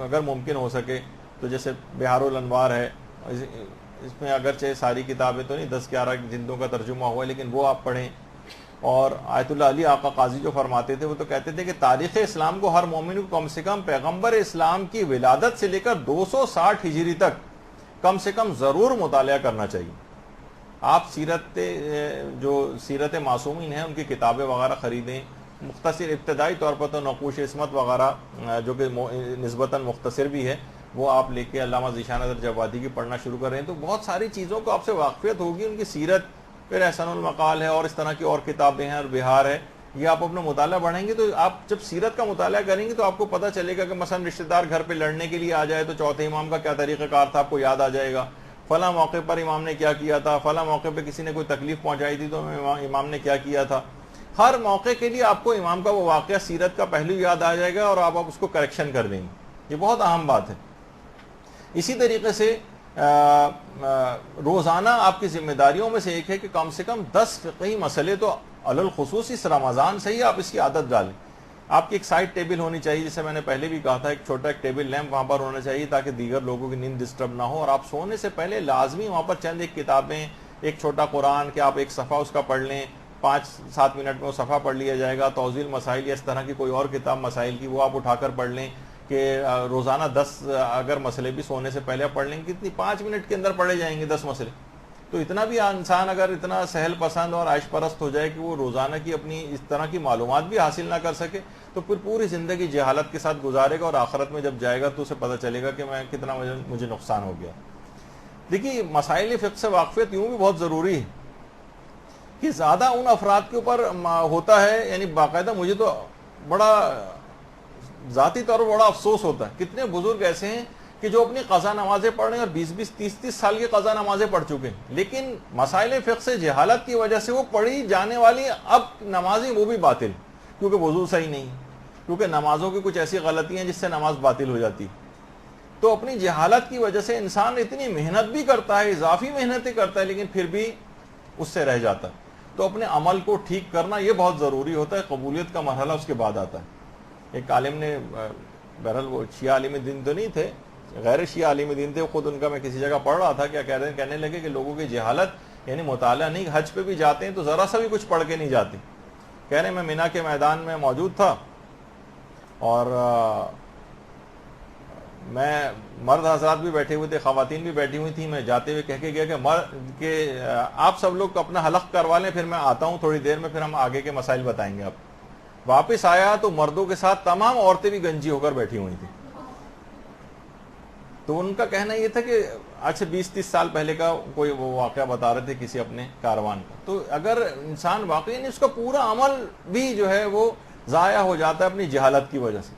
اگر ممکن ہو سکے تو جیسے بہار الانوار ہے، اس میں اگرچہ ساری کتابیں تو نہیں، 10-11 جلدوں کا ترجمہ ہوا ہے، لیکن وہ آپ پڑھیں. اور آیت اللہ علی آقا قاضی جو فرماتے تھے وہ تو کہتے تھے کہ تاریخ اسلام کو ہر مومن کو کم سے کم پیغمبر اسلام کی ولادت سے لے کر 260 ہجری تک کم سے کم ضرور مطالعہ کرنا چاہیے. آپ سیرت معصومین ہیں ان کی کتابیں وغیرہ خریدیں. مختصر ابتدائی طور پر تو نقوش عصمت وغیرہ جو کہ نسبتاً مختصر بھی ہے، وہ آپ لے کے علامہ ذیشان اظہر جوادی کی پڑھنا شروع کر رہے ہیں تو بہت ساری چیزوں کو آپ سے واقفیت ہوگی. ان کی سیرت، پھر احسن المقال ہے اور اس طرح کی اور کتابیں ہیں، اور بہار ہے. یہ آپ اپنا مطالعہ بڑھیں گے تو آپ جب سیرت کا مطالعہ کریں گے تو آپ کو پتہ چلے گا کہ مثلا رشتہ دار گھر پہ لڑنے کے لیے آ جائے تو چوتھے امام کا کیا طریقہ کار تھا، آپ کو یاد آ جائے گا. فلاں موقع پر امام نے کیا کیا تھا، فلاں موقع پہ کسی نے کوئی تکلیف پہنچائی تھی تو امام نے کیا کیا تھا. ہر موقع کے لیے آپ کو امام کا وہ واقعہ سیرت کا پہلو یاد آ جائے گا اور آپ اس کو کریکشن کر دیں گے. یہ بہت اہم بات ہے. اسی طریقے سے روزانہ آپ کی ذمہ داریوں میں سے ایک ہے کہ کم سے کم 10 فقہی مسئلے تو علی الخصوص اس رمضان سے ہی آپ اس کی عادت ڈالیں. آپ کی ایک سائڈ ٹیبل ہونی چاہیے، جسے میں نے پہلے بھی کہا تھا، ایک چھوٹا ایک ٹیبل لیمپ وہاں پر ہونا چاہیے تاکہ دیگر لوگوں کی نیند ڈسٹرب نہ ہو. اور آپ سونے سے پہلے لازمی وہاں پر چند ایک کتابیں، ایک چھوٹا قرآن کہ آپ ایک صفحہ اس کا پڑھ لیں، 5-7 منٹ میں وہ صفحہ پڑھ لیا جائے گا. توضیح المسائل یا اس طرح کی کوئی اور کتاب مسائل کی وہ آپ اٹھا کر پڑھ لیں کہ روزانہ 10 اگر مسئلے بھی سونے سے پہلے پڑھ لیں گے، کتنی 5 منٹ کے اندر پڑھے جائیں گے 10 مسئلے. تو اتنا بھی انسان اگر اتنا سہل پسند اور عائش پرست ہو جائے کہ وہ روزانہ کی اپنی اس طرح کی معلومات بھی حاصل نہ کر سکے تو پھر پوری زندگی جہالت کے ساتھ گزارے گا، اور آخرت میں جب جائے گا تو اسے پتہ چلے گا کہ میں کتنا مجھے نقصان ہو گیا. دیکھیے مسائل فقہ سے واقفیت یوں بھی بہت ضروری ہے کہ زیادہ ان افراد کے اوپر ہوتا ہے. یعنی باقاعدہ مجھے تو بڑا ذاتی طور پر بڑا افسوس ہوتا ہے، کتنے بزرگ ایسے ہیں کہ جو اپنی قضا نمازیں پڑھ رہے ہیں اور 20-20 30-30 سال کی قضا نمازیں پڑھ چکے ہیں، لیکن مسائل فقہ سے جہالت کی وجہ سے وہ پڑھی جانے والی اب نمازیں وہ بھی باطل، کیونکہ وضو صحیح نہیں، کیونکہ نمازوں کی کچھ ایسی غلطیاں جس سے نماز باطل ہو جاتی. تو اپنی جہالت کی وجہ سے انسان اتنی محنت بھی کرتا ہے، اضافی محنتیں کرتا ہے، لیکن پھر بھی اس سے رہ جاتا ہے. تو اپنے عمل کو ٹھیک کرنا یہ بہت ضروری ہوتا ہے. قبولیت کا مرحلہ اس کے بعد آتا ہے. ایک عالم نے، بہرحال وہ شیعہ عالم دین تو نہیں تھے، غیر شیعہ عالم دین تھے، خود ان کا میں کسی جگہ پڑھ رہا تھا، کیا کہنے لگے کہ لوگوں کی جہالت، یعنی مطالعہ نہیں، حج پہ بھی جاتے ہیں تو ذرا سا بھی کچھ پڑھ کے نہیں جاتے. کہہ رہے ہیں میں مینا کے میدان میں موجود تھا اور میں مرد حضرات بھی بیٹھے ہوئے تھے, خواتین بھی بیٹھی ہوئی تھیں. میں جاتے ہوئے کہہ کے گیا کہ آپ سب لوگ اپنا حلق کروا لیں, پھر میں آتا ہوں تھوڑی دیر میں, پھر ہم آگے کے مسائل بتائیں گے آپ. واپس آیا تو مردوں کے ساتھ تمام عورتیں بھی گنجی ہو کر بیٹھی ہوئی تھیں. تو ان کا کہنا یہ تھا کہ آج سے 20-30 سال پہلے کا کوئی وہ واقعہ بتا رہے تھے کسی اپنے کاروان کا. تو اگر انسان واقعی اس کا پورا عمل بھی جو ہے وہ ضائع ہو جاتا ہے اپنی جہالت کی وجہ سے.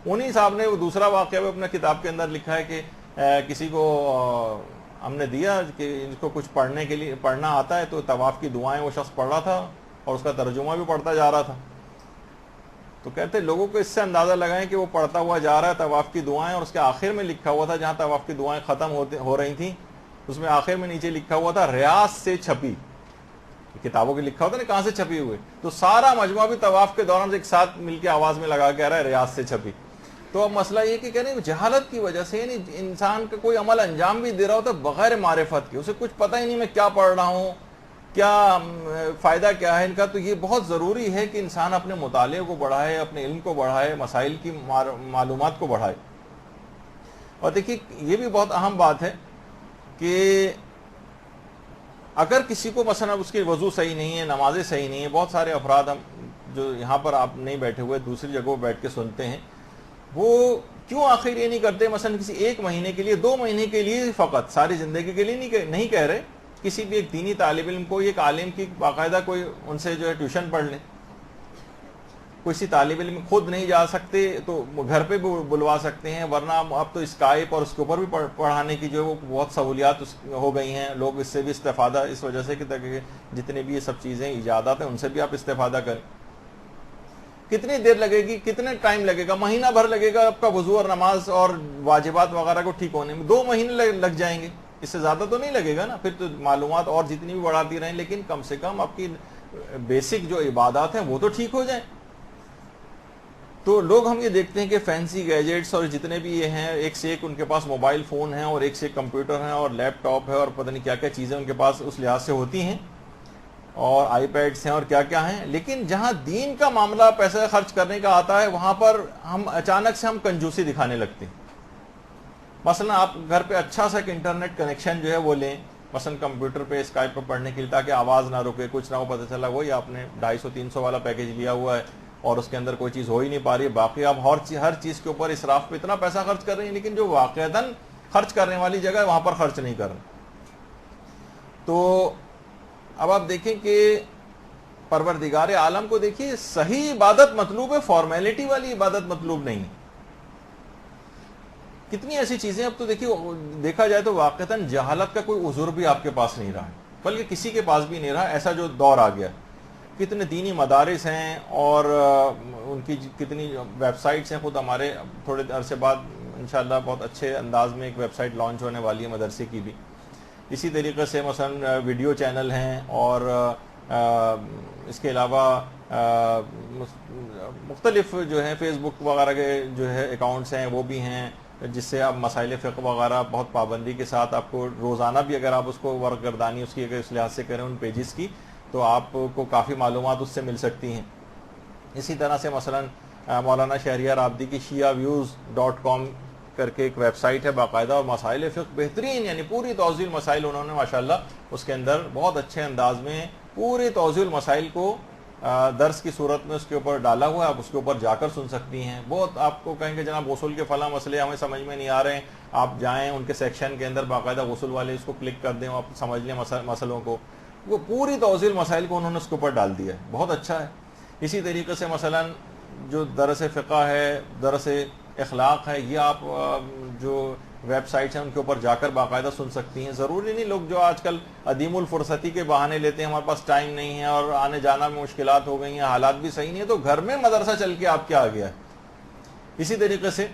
انہی صاحب نے وہ دوسرا واقعہ بھی اپنے کتاب کے اندر لکھا ہے کہ کسی کو ہم نے دیا کہ ان کو کچھ پڑھنے کے لیے پڑھنا آتا ہے, تو طواف کی دعائیں وہ شخص پڑھ رہا تھا اور اس کا ترجمہ بھی پڑھتا جا رہا تھا. تو کہتے لوگوں کو اس سے اندازہ لگائیں کہ وہ پڑھتا ہوا جا رہا ہے طواف کی دعائیں, اور اس کے آخر میں لکھا ہوا تھا, جہاں طواف کی دعائیں ختم ہو رہی تھیں اس میں آخر میں نیچے لکھا ہوا تھا ریاض سے چھپی. کتابوں کے لکھا ہوتا ہے نا کہاں سے چھپی ہوئی, تو سارا مجموعہ بھی طواف کے دوران ایک ساتھ مل کے آواز میں لگا کہہ رہا ہے ریاض سے چھپی. تو اب مسئلہ یہ کہ کہہ رہے ہیں جہالت کی وجہ سے, یعنی انسان کا کوئی عمل انجام بھی دے رہا ہوتا ہے بغیر معرفت کے, اسے کچھ پتہ ہی نہیں میں کیا پڑھ رہا ہوں, کیا فائدہ کیا ہے ان کا. تو یہ بہت ضروری ہے کہ انسان اپنے مطالعے کو بڑھائے, اپنے علم کو بڑھائے, مسائل کی معلومات کو بڑھائے. اور دیکھیے یہ بھی بہت اہم بات ہے کہ اگر کسی کو مثلا اس کی وضو صحیح نہیں ہے, نمازیں صحیح نہیں ہیں, بہت سارے افراد ہم جو یہاں پر آپ نہیں بیٹھے ہوئے دوسری جگہوں بیٹھ کے سنتے ہیں, وہ کیوں آخر یہ نہیں کرتے مثلا کسی 1 مہینے کے لیے 2 مہینے کے لیے فقط, ساری زندگی کے لیے نہیں کہہ رہے, کسی بھی ایک دینی طالب علم کو, ایک عالم کی باقاعدہ کوئی ان سے جو ہے ٹیوشن پڑھ لیں. کسی طالب علم خود نہیں جا سکتے تو گھر پہ بھی بلوا سکتے ہیں, ورنہ اب تو اسکائپ اور اس کے اوپر بھی پڑھانے کی جو ہے وہ بہت سہولیات ہو گئی ہیں. لوگ اس سے بھی استفادہ اس وجہ سے کہ جتنے بھی یہ سب چیزیں ایجادات ہیں ان سے بھی آپ استفادہ کریں. کتنی دیر لگے گی, کتنے ٹائم لگے گا, مہینہ بھر لگے گا آپ کا وضو اور نماز اور واجبات وغیرہ کو ٹھیک ہونے میں, 2 مہینے لگ جائیں گے, اس سے زیادہ تو نہیں لگے گا نا. پھر تو معلومات اور جتنی بھی بڑھاتی رہیں, لیکن کم سے کم آپ کی بیسک جو عبادات ہیں وہ تو ٹھیک ہو جائیں. تو لوگ ہم یہ دیکھتے ہیں کہ فینسی گیجٹس اور جتنے بھی یہ ہیں, ایک سے ایک ان کے پاس موبائل فون ہیں اور ایک سے ایک کمپیوٹر ہیں اور لیپ ٹاپ ہے اور پتہ نہیں کیا کیا چیزیں ان کے پاس اس لحاظ سے ہوتی ہیں, اور آئی پیڈس ہیں اور کیا کیا ہیں. لیکن جہاں دین کا معاملہ پیسہ خرچ کرنے کا آتا ہے وہاں پر ہم اچانک سے کنجوسی دکھانے لگتے ہیں. مثلا آپ گھر پہ اچھا سا ایک انٹرنیٹ کنیکشن جو ہے وہ لیں, مثلا کمپیوٹر پہ اسکائپ پہ پڑھنے کے لیے, تاکہ آواز نہ رکے, کچھ نہ ہو, پتہ چلا وہی آپ نے 250-300 والا پیکیج لیا ہوا ہے اور اس کے اندر کوئی چیز ہو ہی نہیں پا رہی ہے. باقی آپ ہر چیز کے اوپر اسراف پہ اتنا پیسہ خرچ کر رہے ہیں, لیکن جو واقعتاً خرچ کرنے والی جگہ ہے وہاں پر خرچ نہیں کر رہے. تو اب آپ دیکھیں کہ پروردگار عالم کو دیکھیے, صحیح عبادت مطلوب ہے, فارمیلٹی والی عبادت مطلوب نہیں. کتنی ایسی چیزیں, اب تو دیکھیے دیکھا جائے تو واقعتاً جہالت کا کوئی عذر بھی آپ کے پاس نہیں رہا ہے, بلکہ کسی کے پاس بھی نہیں رہا. ایسا جو دور آ گیا, کتنے دینی مدارس ہیں اور ان کی کتنی ویب سائٹس ہیں. خود ہمارے تھوڑے عرصے بعد انشاءاللہ بہت اچھے انداز میں ایک ویب سائٹ لانچ ہونے والی ہے مدرسے کی بھی. اسی طریقے سے مثلا ویڈیو چینل ہیں, اور اس کے علاوہ مختلف جو ہیں فیس بک وغیرہ کے جو ہے اکاؤنٹس ہیں وہ بھی ہیں, جس سے آپ مسائل فقہ وغیرہ بہت پابندی کے ساتھ آپ کو روزانہ بھی اگر آپ اس کو ورک گردانی اس کی اگر اس لحاظ سے کریں ان پیجز کی, تو آپ کو کافی معلومات اس سے مل سکتی ہیں. اسی طرح سے مثلا مولانا شہریار آبدی کی shiaViews.com کر کے ایک ویب سائٹ ہے باقاعدہ, اور مسائل فقہ بہترین, یعنی پوری توضیح المسائل انہوں نے ماشاءاللہ اس کے اندر بہت اچھے انداز میں پوری توضیح المسائل کو درس کی صورت میں اس کے اوپر ڈالا ہوا ہے. آپ اس کے اوپر جا کر سن سکتی ہیں. بہت آپ کو کہیں گے جناب غسل کے فلاں مسئلے ہمیں سمجھ میں نہیں آ رہے ہیں, آپ جائیں ان کے سیکشن کے اندر باقاعدہ غسل والے اس کو کلک کر دیں, آپ سمجھ لیں مسئلوں کو. وہ پوری توضیح المسائل کو انہوں نے اس کے اوپر ڈال دیا ہے, بہت اچھا ہے. اسی طریقے سے مثلا جو درس فقہ ہے, درس اخلاق ہے, یہ آپ جو ویب سائٹس ہیں ان کے اوپر جا کر باقاعدہ سن سکتی ہیں. ضروری نہیں لوگ جو آج کل عدیم الفرصتی کے بہانے لیتے ہیں, ہمارے پاس ٹائم نہیں ہے اور آنے جانا میں مشکلات ہو گئی ہیں, حالات بھی صحیح نہیں ہے, تو گھر میں مدرسہ چل کے آپ کیا آ گیا ہے. اسی طریقے سے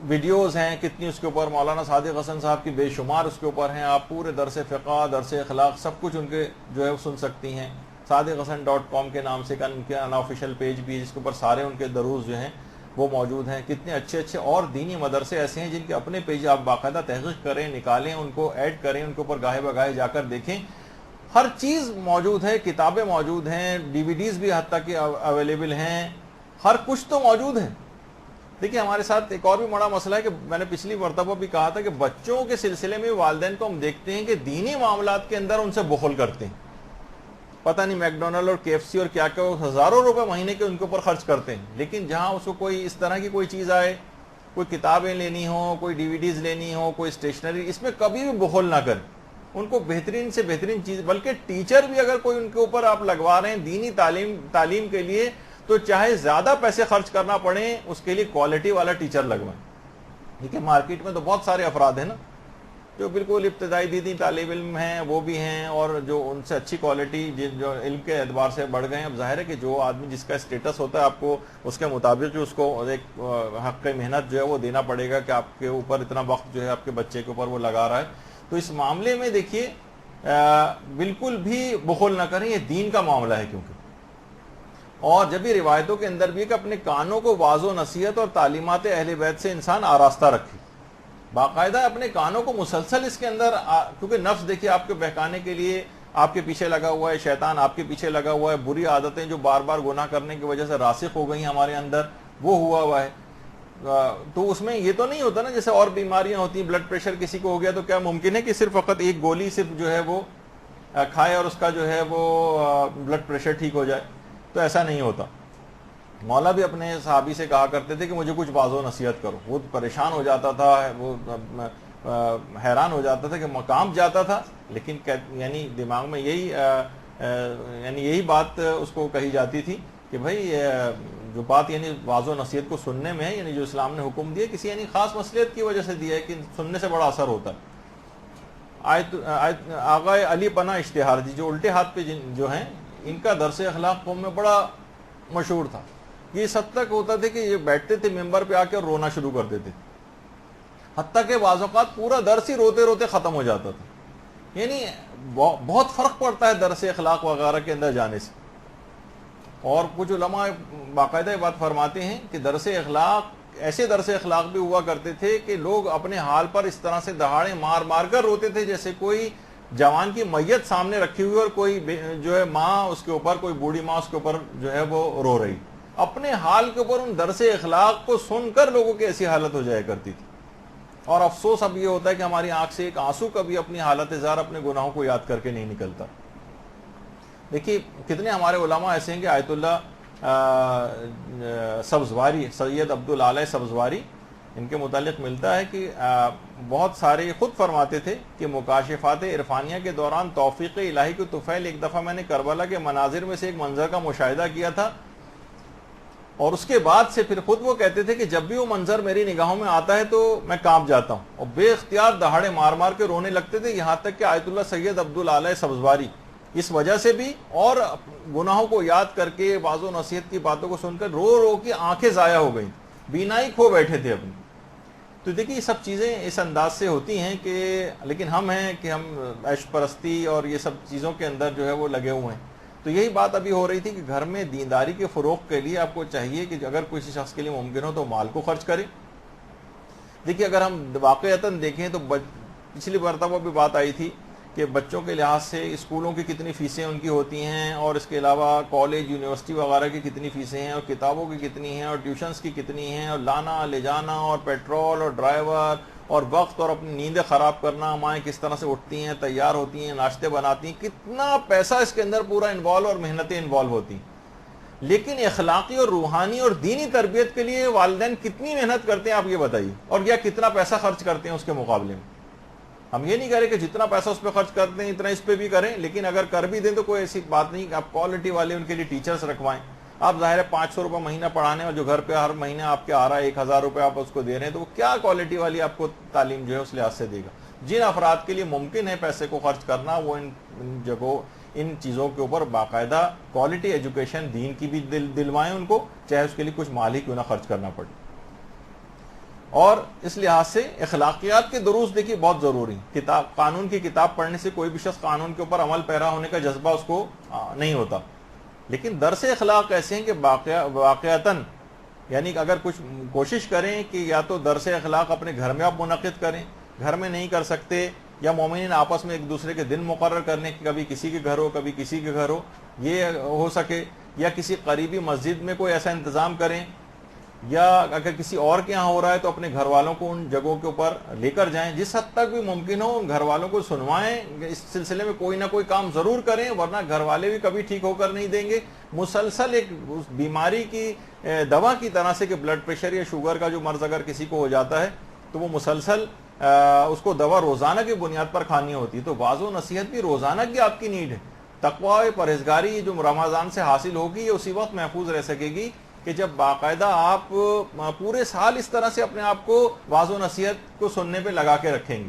ویڈیوز ہیں کتنی اس کے اوپر, مولانا صادق حسن صاحب کی بے شمار اس کے اوپر ہیں. آپ پورے درس فقہ, درس اخلاق سب کچھ ان کے جو ہے سن سکتی ہیں. صادقحسن.com کے نام سے ان کے انآفیشیل پیج بھی, جس کے اوپر سارے ان کے دروس جو ہیں وہ موجود ہیں. کتنے اچھے اچھے اور دینی مدرسے ایسے ہیں جن کے اپنے پیج آپ باقاعدہ تحقیق کریں, نکالیں, ان کو ایڈ کریں, ان کے اوپر گاہے بگاہے جا کر دیکھیں. ہر چیز موجود ہے، کتابیں موجود ہیں، DVDs بھی حتیٰ کہ اویلیبل ہیں، ہر کچھ تو موجود ہے۔ دیکھیں ہمارے ساتھ ایک اور بھی بڑا مسئلہ ہے کہ میں نے پچھلی مرتبہ بھی کہا تھا کہ بچوں کے سلسلے میں والدین کو ہم دیکھتے ہیں کہ دینی معاملات کے اندر ان سے بخل کرتے ہیں، پتہ نہیں میکڈونلڈ اور KFC اور کیا کیا ہزاروں روپے مہینے کے ان کے اوپر خرچ کرتے ہیں، لیکن جہاں اس کو کوئی اس طرح کی کوئی چیز آئے، کوئی کتابیں لینی ہو، کوئی DVDs لینی ہو، کوئی اسٹیشنری، اس میں کبھی بھی بخل نہ کریں، ان کو بہترین سے بہترین چیز، بلکہ ٹیچر بھی اگر کوئی ان کے اوپر آپ لگوا رہے ہیں دینی تعلیم کے لیے، تو چاہے زیادہ پیسے خرچ کرنا پڑے اس کے لیے کوالٹی والا ٹیچر لگوائیں۔ دیکھیں مارکیٹ میں تو بہت سارے افراد ہیں نا جو بالکل ابتدائی دینی طالب علم ہیں، وہ بھی ہیں، اور جو ان سے اچھی کوالٹی جو علم کے اعتبار سے بڑھ گئے ہیں۔ اب ظاہر ہے کہ جو آدمی جس کا اسٹیٹس ہوتا ہے آپ کو اس کے مطابق اس کو ایک حق محنت جو ہے وہ دینا پڑے گا کہ آپ کے اوپر اتنا وقت جو ہے آپ کے بچے کے اوپر وہ لگا رہا ہے۔ تو اس معاملے میں دیکھیے بالکل بھی بخل نہ کریں، یہ دین کا معاملہ ہے کیونکہ، اور جب یہ روایتوں کے اندر بھی کہ اپنے کانوں کو واعظ و نصیحت اور تعلیمات اہل بیت سے انسان آراستہ رکھے، باقاعدہ اپنے کانوں کو مسلسل اس کے اندر کیونکہ نفس دیکھیے آپ کے بہکانے کے لیے آپ کے پیچھے لگا ہوا ہے، شیطان آپ کے پیچھے لگا ہوا ہے، بری عادتیں جو بار بار گناہ کرنے کی وجہ سے راسخ ہو گئی ہیں ہمارے اندر وہ ہوا ہے۔ تو اس میں یہ تو نہیں ہوتا نا جیسے اور بیماریاں ہوتی ہیں، بلڈ پریشر کسی کو ہو گیا تو کیا ممکن ہے کہ صرف فقط ایک گولی صرف جو ہے وہ کھائے اور اس کا جو ہے وہ بلڈ پریشر ٹھیک ہو جائے؟ تو ایسا نہیں ہوتا۔ مولا بھی اپنے صحابی سے کہا کرتے تھے کہ مجھے کچھ واعظ و نصیحت کرو، وہ پریشان ہو جاتا تھا، وہ حیران ہو جاتا تھا کہ مقام جاتا تھا، لیکن یعنی دماغ میں یہی بات اس کو کہی جاتی تھی کہ بھائی جو بات یعنی واعظ و نصیحت کو سننے میں ہے، یعنی جو اسلام نے حکم دیا کسی یعنی خاص مصلحت کی وجہ سے دیا ہے کہ سننے سے بڑا اثر ہوتا ہے۔ آغا علی پناہ اشتہار جی جو الٹے ہاتھ پہ جو ہیں، ان کا درس اخلاق قوم میں بڑا مشہور تھا۔ یہ اس حد تک ہوتا تھا کہ یہ بیٹھتے تھے ممبر پہ آ کے اور رونا شروع کر دیتے تھے، حتیٰ کہ بعض اوقات پورا درس ہی روتے روتے ختم ہو جاتا تھا۔ یعنی بہت فرق پڑتا ہے درس اخلاق وغیرہ کے اندر جانے سے، اور کچھ علماء باقاعدہ یہ بات فرماتے ہیں کہ درس اخلاق ایسے درس اخلاق بھی ہوا کرتے تھے کہ لوگ اپنے حال پر اس طرح سے دہاڑے مار مار کر روتے تھے جیسے کوئی جوان کی میت سامنے رکھی ہوئی اور کوئی جو ہے ماں اس کے اوپر، کوئی بوڑھی ماں اس کے اوپر جو ہے وہ رو رہی، اپنے حال کے اوپر ان درس اخلاق کو سن کر لوگوں کی ایسی حالت ہو جایا کرتی تھی۔ اور افسوس اب یہ ہوتا ہے کہ ہماری آنکھ سے ایک آنسو کبھی اپنی حالت زار اپنے گناہوں کو یاد کر کے نہیں نکلتا۔ دیکھیے کتنے ہمارے علماء ایسے ہیں کہ آیت اللہ سبزواری، سید عبدالعالی سبزواری، ان کے متعلق ملتا ہے کہ بہت سارے خود فرماتے تھے کہ مکاشفات عرفانیہ کے دوران توفیق الہی کے طفیل ایک دفعہ میں نے کربلا کے مناظر میں سے ایک منظر کا مشاہدہ کیا تھا، اور اس کے بعد سے پھر خود وہ کہتے تھے کہ جب بھی وہ منظر میری نگاہوں میں آتا ہے تو میں کانپ جاتا ہوں اور بے اختیار دہاڑے مار مار کے رونے لگتے تھے، یہاں تک کہ آیت اللہ سید عبدالعالی سبزواری اس وجہ سے بھی اور گناہوں کو یاد کر کے واعظ و نصیحت کی باتوں کو سن کر رو رو کے آنکھیں ضائع ہو گئیں، بینائی کھو بیٹھے تھے اپنی۔ تو دیکھیے یہ سب چیزیں اس انداز سے ہوتی ہیں کہ لیکن ہم ہیں کہ ہم عیش پرستی اور یہ سب چیزوں کے اندر جو ہے وہ لگے ہوئے ہیں۔ تو یہی بات ابھی ہو رہی تھی کہ گھر میں دینداری کے فروغ کے لیے آپ کو چاہیے کہ اگر کسی شخص کے لیے ممکن ہو تو مال کو خرچ کرے۔ دیکھیے اگر ہم واقعتاً دیکھیں تو پچھلی مرتبہ بھی بات آئی تھی کہ بچوں کے لحاظ سے اسکولوں کی کتنی فیسیں ان کی ہوتی ہیں، اور اس کے علاوہ کالج یونیورسٹی وغیرہ کی کتنی فیسیں ہیں، اور کتابوں کی کتنی ہیں، اور ٹیوشنز کی کتنی ہیں، اور لانا لے جانا، اور پیٹرول اور ڈرائیور اور وقت، اور اپنی نیندیں خراب کرنا، مائیں کس طرح سے اٹھتی ہیں، تیار ہوتی ہیں، ناشتے بناتی ہیں، کتنا پیسہ اس کے اندر پورا انوالو اور محنتیں انوالو ہوتی ہیں۔ لیکن اخلاقی اور روحانی اور دینی تربیت کے لیے والدین کتنی محنت کرتے ہیں آپ یہ بتائیے، اور یا کتنا پیسہ خرچ کرتے ہیں اس کے مقابلے میں۔ ہم یہ نہیں کہہ رہے کہ جتنا پیسہ اس پہ خرچ کرتے ہیں اتنا اس پہ بھی کریں، لیکن اگر کر بھی دیں تو کوئی ایسی بات نہیں کہ آپ کوالٹی والے ان کے لیے ٹیچرز رکھوائیں۔ آپ ظاہر ہے 500 روپے مہینہ پڑھانے اور جو گھر پہ ہر مہینے آپ کے آ رہا ہے 1000 روپے آپ اس کو دے رہے ہیں، تو وہ کیا کوالٹی والی آپ کو تعلیم جو ہے اس لحاظ سے دے گا۔ جن افراد کے لیے ممکن ہے پیسے کو خرچ کرنا، وہ ان جگہوں ان چیزوں کے اوپر باقاعدہ کوالٹی ایجوکیشن دین کی بھی دلوائیں ان کو، چاہے اس کے لیے کچھ مال ہی کیوں نہ خرچ کرنا پڑے۔ اور اس لحاظ سے اخلاقیات کے دروس دیکھیے بہت ضروری ہیں۔ قانون کی کتاب پڑھنے سے کوئی بھی شخص قانون کے اوپر عمل پیرا ہونے کا جذبہ اس کو نہیں ہوتا، لیکن درس اخلاق ایسے ہیں کہ واقعتاً یعنی کہ اگر کچھ کوشش کریں کہ یا تو درس اخلاق اپنے گھر میں آپ منعقد کریں، گھر میں نہیں کر سکتے یا مومنین آپس میں ایک دوسرے کے دن مقرر کرنے کہ کبھی کسی کے گھر ہو کبھی کسی کے گھر ہو یہ ہو سکے، یا کسی قریبی مسجد میں کوئی ایسا انتظام کریں، یا اگر کسی اور کے ہاں ہو رہا ہے تو اپنے گھر والوں کو ان جگہوں کے اوپر لے کر جائیں، جس حد تک بھی ممکن ہو ان گھر والوں کو سنوائیں، اس سلسلے میں کوئی نہ کوئی کام ضرور کریں، ورنہ گھر والے بھی کبھی ٹھیک ہو کر نہیں دیں گے۔ مسلسل ایک بیماری کی دوا کی طرح سے کہ بلڈ پریشر یا شوگر کا جو مرض اگر کسی کو ہو جاتا ہے تو وہ مسلسل اس کو دوا روزانہ کی بنیاد پر کھانی ہوتی ہے، تو واعظ و نصیحت بھی روزانہ کی آپ کی نیڈ ہے۔ تقوی پرہیزگاری جو رمضان سے حاصل ہوگی یہ اسی وقت محفوظ رہ سکے گی کہ جب باقاعدہ آپ پورے سال اس طرح سے اپنے آپ کو واعظ و نصیحت کو سننے پہ لگا کے رکھیں گے۔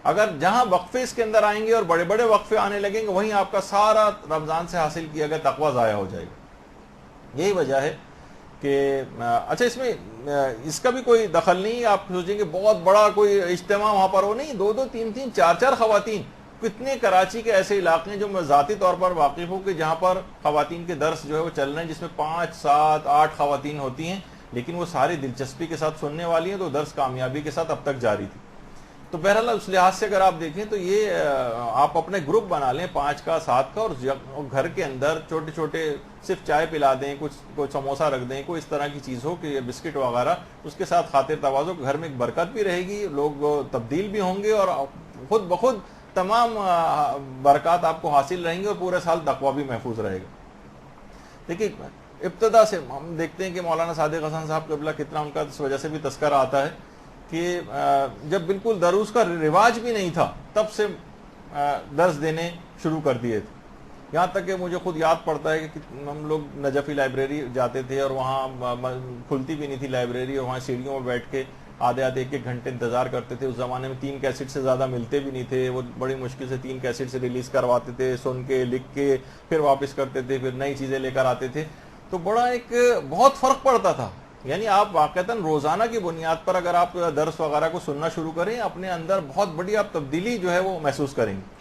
اگر جہاں وقفے اس کے اندر آئیں گے اور بڑے بڑے وقفے آنے لگیں گے، وہیں آپ کا سارا رمضان سے حاصل کیا گیا تقوی ضائع ہو جائے گا۔ یہی وجہ ہے کہ اچھا اس میں اس کا بھی کوئی دخل نہیں، آپ سوچیں کہ بہت بڑا کوئی اجتماع وہاں پر ہو، نہیں، دو دو تین تین چار چار خواتین۔ کتنے کراچی کے ایسے علاقے ہیں جو میں ذاتی طور پر واقف ہوں کہ جہاں پر خواتین کے درس جو ہے وہ چل رہے ہیں، جس میں 5 7 8 خواتین ہوتی ہیں، لیکن وہ ساری دلچسپی کے ساتھ سننے والی ہیں، تو درس کامیابی کے ساتھ اب تک جاری تھی۔ تو بہرحال اس لحاظ سے اگر آپ دیکھیں تو یہ آپ اپنے گروپ بنا لیں 5 کا 7 کا، اور گھر کے اندر چھوٹے چھوٹے صرف چائے پلا دیں، کچھ سموسا رکھ دیں، کوئی اس طرح کی چیز ہو کہ بسکٹ وغیرہ، اس کے ساتھ خاطر تواضع، گھر میں ایک برکت بھی رہے گی، لوگ تبدیل بھی ہوں گے اور خود بخود تمام برکات آپ کو حاصل رہیں گے اور پورے سال تقوی بھی محفوظ رہے گا۔ دیکھیے ابتدا سے ہم دیکھتے ہیں کہ مولانا صادق حسن صاحب قبلہ کتنا ان کا اس وجہ سے بھی تذکرہ آتا ہے کہ جب بالکل دروس کا رواج بھی نہیں تھا تب سے درس دینے شروع کر دیے تھے، یہاں تک کہ مجھے خود یاد پڑتا ہے کہ ہم لوگ نجفی لائبریری جاتے تھے اور وہاں کھلتی بھی نہیں تھی لائبریری، اور وہاں سیڑھیوں میں بیٹھ کے آدھے 1 گھنٹے انتظار کرتے تھے۔ اس زمانے میں 3 کیسٹ سے زیادہ ملتے بھی نہیں تھے، وہ بڑی مشکل سے 3 کیسٹ سے ریلیز کرواتے تھے، سن کے لکھ کے پھر واپس کرتے تھے، پھر نئی چیزیں لے کر آتے تھے، تو بڑا ایک بہت فرق پڑتا تھا۔ یعنی آپ واقعتاً روزانہ کی بنیاد پر اگر آپ درس وغیرہ کو سننا شروع کریں، اپنے اندر بہت بڑی آپ تبدیلی جو ہے وہ محسوس کریں گے۔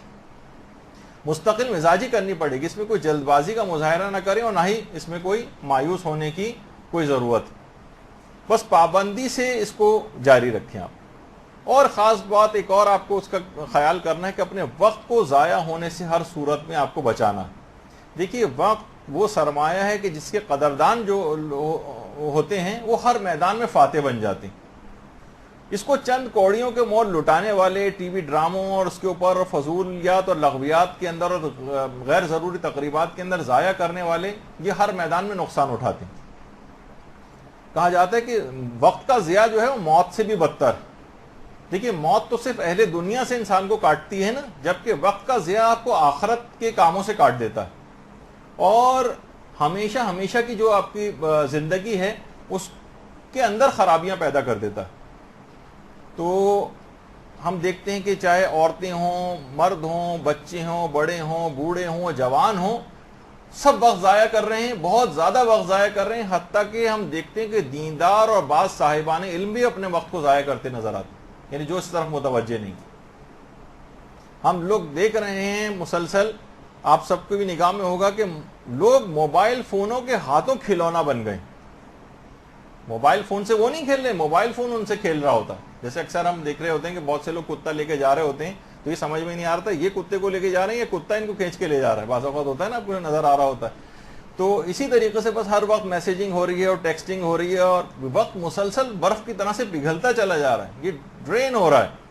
مستقل مزاجی کرنی پڑے گی، اس میں کوئی جلد بازی کا مظاہرہ نہ کریں اور نہ ہی اس میں کوئی مایوس ہونے کی کوئی ضرورت، بس پابندی سے اس کو جاری رکھیں آپ۔ اور خاص بات ایک اور آپ کو اس کا خیال کرنا ہے کہ اپنے وقت کو ضائع ہونے سے ہر صورت میں آپ کو بچانا ہے۔ دیکھیے وقت وہ سرمایہ ہے کہ جس کے قدردان جو ہوتے ہیں وہ ہر میدان میں فاتح بن جاتے ہیں۔ اس کو چند کوڑیوں کے مول لٹانے والے، ٹی وی ڈراموں اور اس کے اوپر فضولیات اور لغویات کے اندر اور غیر ضروری تقریبات کے اندر ضائع کرنے والے یہ ہر میدان میں نقصان اٹھاتے ہیں۔ کہا جاتا ہے کہ وقت کا ضیاع جو ہے وہ موت سے بھی بدتر ہے۔ دیکھیے موت تو صرف اہل دنیا سے انسان کو کاٹتی ہے نا، جبکہ وقت کا ضیاع آپ کو آخرت کے کاموں سے کاٹ دیتا ہے، اور ہمیشہ ہمیشہ کی جو آپ کی زندگی ہے اس کے اندر خرابیاں پیدا کر دیتا ہے۔ تو ہم دیکھتے ہیں کہ چاہے عورتیں ہوں، مرد ہوں، بچے ہوں، بڑے ہوں، بوڑھے ہوں، جوان ہوں، سب وقت ضائع کر رہے ہیں، بہت زیادہ وقت ضائع کر رہے ہیں، حتیٰ کہ ہم دیکھتے ہیں کہ دیندار اور بعض صاحبان علم بھی اپنے وقت کو ضائع کرتے نظر آتے ہیں، یعنی جو اس طرف متوجہ نہیں۔ ہم لوگ دیکھ رہے ہیں مسلسل، آپ سب کو بھی نگاہ میں ہوگا کہ لوگ موبائل فونوں کے ہاتھوں کھلونا بن گئے۔ موبائل فون سے وہ نہیں کھیل رہے، موبائل فون ان سے کھیل رہا ہوتا ہے۔ جیسے اکثر ہم دیکھ رہے ہوتے ہیں کہ بہت سے لوگ کتا لے کے جا رہے ہوتے ہیں تو یہ سمجھ میں نہیں آ رہا یہ کتے کو لے کے جا رہے ہیں یا کتا ان کو کھینچ کے لے جا رہا ہے، بعض اوقات ہوتا ہے نا آپ کو نظر آ رہا ہوتا ہے۔ تو اسی طریقے سے بس ہر وقت میسیجنگ ہو رہی ہے اور ٹیکسٹنگ ہو رہی ہے، اور وقت مسلسل برف کی طرح سے پگھلتا چلا جا رہا ہے، یہ ڈرین ہو رہا ہے۔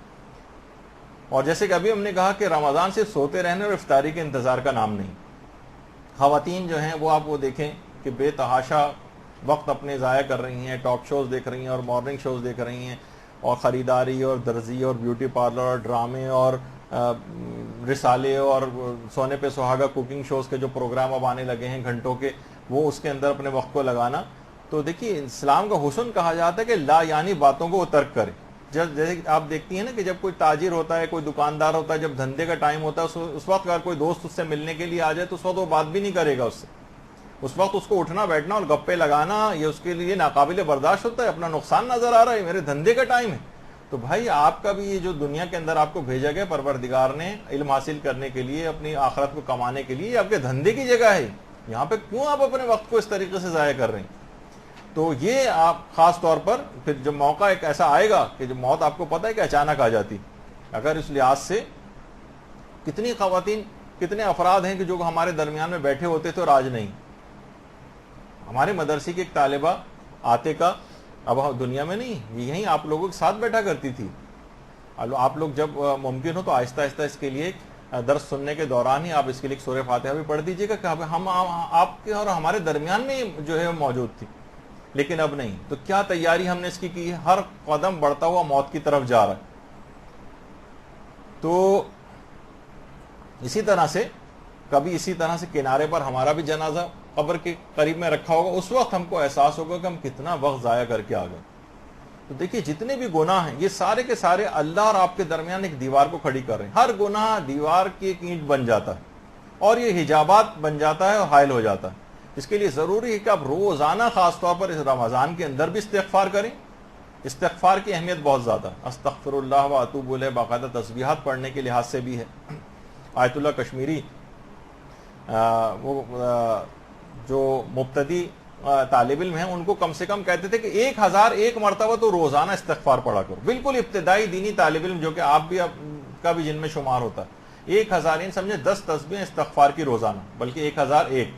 اور جیسے کہ ابھی ہم نے کہا کہ رمضان سے سوتے رہنے اور افطاری کے انتظار کا نام نہیں۔ خواتین جو ہیں وہ آپ وہ دیکھیں کہ بے تحاشا وقت اپنے ضائع کر رہی ہیں، ٹاک شوز دیکھ رہی ہیں اور مارننگ شوز دیکھ رہی ہیں، اور خریداری اور درزی اور بیوٹی پارلر اور ڈرامے اور رسالے اور سونے پہ سہاگا کوکنگ شوز کے جو پروگرام اب آنے لگے ہیں گھنٹوں کے، وہ اس کے اندر اپنے وقت کو لگانا۔ تو دیکھیے اسلام کا حسن کہا جاتا ہے کہ لا یعنی باتوں کو وہ ترک کرے۔ جیسے آپ دیکھتی ہیں نا کہ جب کوئی تاجر ہوتا ہے، کوئی دکاندار ہوتا ہے، جب دھندے کا ٹائم ہوتا ہے اس وقت اگر کوئی دوست اس سے ملنے کے لیے آ جائے تو اس وقت وہ بات بھی نہیں کرے گا اس سے، اس وقت اس کو اٹھنا بیٹھنا اور گپے لگانا یہ اس کے لیے ناقابل برداشت ہوتا ہے، اپنا نقصان نظر آ رہا ہے، میرے دھندے کا ٹائم ہے۔ تو بھائی آپ کا بھی یہ جو دنیا کے اندر آپ کو بھیجا گیا پروردگار نے علم حاصل کرنے کے لیے، اپنی آخرت کو کمانے کے لیے، یہ آپ کے دھندے کی جگہ ہے، یہاں پہ کیوں آپ اپنے وقت کو اس طریقے سے ضائع کر رہے ہیں؟ تو یہ آپ خاص طور پر پھر جب موقع ایک ایسا آئے گا کہ جب موت آپ کو پتہ ہے کہ اچانک آ جاتی، اگر اس لحاظ سے کتنی خواتین کتنے افراد ہیں کہ جو ہمارے درمیان میں بیٹھے ہوتے تھے اور آج نہیں. ہمارے مدرسے کی ایک طالبہ آتے کا اب دنیا میں نہیں، یہیں آپ لوگوں کے ساتھ بیٹھا کرتی تھی. آپ لوگ جب ممکن ہو تو آہستہ آہستہ اس کے لیے درس سننے کے دوران ہی آپ اس کے لیے سورہ فاتحہ بھی پڑھ دیجیے گا کہ ہم آپ کے اور ہمارے درمیان میں جو ہے موجود تھی. لیکن اب نہیں. تو کیا تیاری ہم نے اس کی ہے؟ ہر قدم بڑھتا ہوا موت کی طرف جا رہا ہے. تو اسی طرح سے کبھی اسی طرح سے کنارے پر ہمارا بھی جنازہ قبر کے قریب میں رکھا ہوگا، اس وقت ہم کو احساس ہوگا کہ ہم کتنا وقت ضائع کر کے آ گئے. تو دیکھیے جتنے بھی گناہ ہیں یہ سارے کے سارے اللہ اور آپ کے درمیان ایک دیوار کو کھڑی کر رہے ہیں. ہر گناہ دیوار کی ایک اینٹ بن جاتا ہے اور یہ حجابات بن جاتا ہے اور حائل ہو جاتا ہے. اس کے لیے ضروری ہے کہ آپ روزانہ خاص طور پر اس رمضان کے اندر بھی استغفار کریں. استغفار کی اہمیت بہت زیادہ ہے. استغفر اللہ و اتوب الیہ باقاعدہ تسبیحات پڑھنے کے لحاظ سے بھی ہے. آیت اللہ کشمیری وہ جو مبتدی طالب علم ہیں ان کو کم سے کم کہتے تھے کہ 1001 مرتبہ تو روزانہ استغفار پڑھا کرو. بالکل ابتدائی دینی طالب علم جو کہ آپ بھی کا بھی جن میں شمار ہوتا ہے، 1000 سمجھے 10 تسبیحیں استغفار کی روزانہ، بلکہ 1001.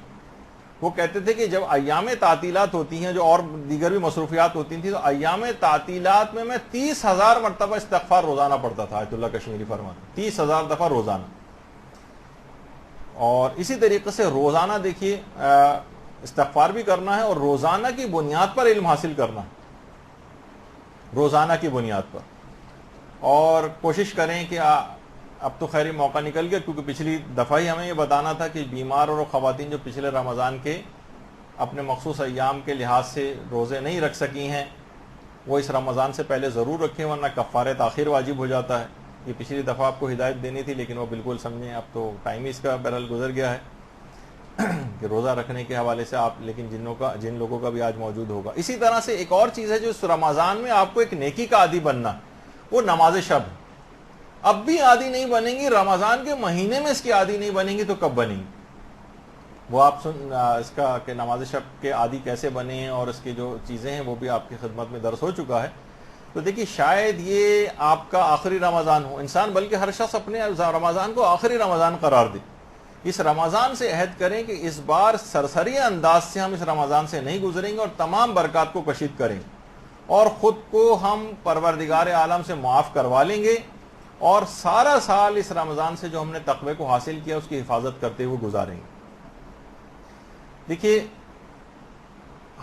وہ کہتے تھے کہ جب ایام تعطیلات ہوتی ہیں جو اور دیگر بھی مصروفیات ہوتی تھیں تو ایام تعطیلات میں 30,000 مرتبہ استغفار روزانہ پڑھتا تھا. آیت اللہ کشمیری فرماتے 30,000 دفعہ روزانہ. اور اسی طریقے سے روزانہ دیکھیے استغفار بھی کرنا ہے اور روزانہ کی بنیاد پر علم حاصل کرنا ہے، روزانہ کی بنیاد پر. اور کوشش کریں کہ اب تو خیر موقع نکل گیا کیونکہ پچھلی دفعہ ہی ہمیں یہ بتانا تھا کہ بیمار اور خواتین جو پچھلے رمضان کے اپنے مخصوص ایام کے لحاظ سے روزے نہیں رکھ سکی ہیں وہ اس رمضان سے پہلے ضرور رکھیں ورنہ کفارہ تاخیر واجب ہو جاتا ہے. یہ پچھلی دفعہ آپ کو ہدایت دینی تھی لیکن وہ بالکل سمجھیں اب تو ٹائم ہی اس کا بہرحال گزر گیا ہے کہ روزہ رکھنے کے حوالے سے آپ لیکن جن لوگوں کا بھی آج موجود ہوگا. اسی طرح سے ایک اور چیز ہے جو اس رمضان میں آپ کو ایک نیکی کا عادی بننا، وہ نماز شب. اب بھی عادی نہیں بنیں گی، رمضان کے مہینے میں اس کی عادی نہیں بنیں گی تو کب بنیں گی؟ وہ آپ اس کا کہ نماز شب کے عادی کیسے بنے اور اس کی جو چیزیں ہیں وہ بھی آپ کی خدمت میں درس ہو چکا ہے. تو دیکھیے شاید یہ آپ کا آخری رمضان ہو. انسان بلکہ ہر شخص اپنے رمضان کو آخری رمضان قرار دے. اس رمضان سے عہد کریں کہ اس بار سرسری انداز سے ہم اس رمضان سے نہیں گزریں گے اور تمام برکات کو کشید کریں گے اور خود کو ہم پروردگار عالم سے معاف کروا لیں گے اور سارا سال اس رمضان سے جو ہم نے تقوی کو حاصل کیا اس کی حفاظت کرتے ہوئے گزاریں گے. دیکھیے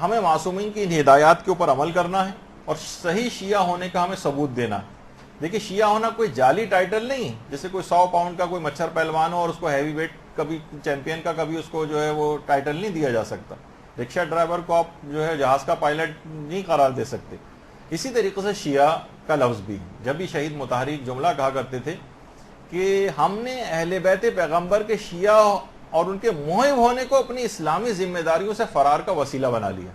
ہمیں معصومین کی ان ہدایات کے اوپر عمل کرنا ہے اور صحیح شیعہ ہونے کا ہمیں ثبوت دینا ہے. دیکھیے شیعہ ہونا کوئی جعلی ٹائٹل نہیں ہے، جیسے کوئی 100 پاؤنڈ کا کوئی مچھر پہلوان ہو اور اس کو ہیوی ویٹ کبھی چیمپئن کا کبھی اس کو جو ہے وہ ٹائٹل نہیں دیا جا سکتا. رکشہ ڈرائیور کو آپ جو ہے جہاز کا پائلٹ نہیں قرار دے سکتے. اسی طریقے سے شیعہ کا لفظ بھی، جب بھی شہید متحرک جملہ کہا کرتے تھے کہ ہم نے اہل بیت پیغمبر کے شیعہ اور ان کے محب ہونے کو اپنی اسلامی ذمہ داریوں سے فرار کا وسیلہ بنا لیا.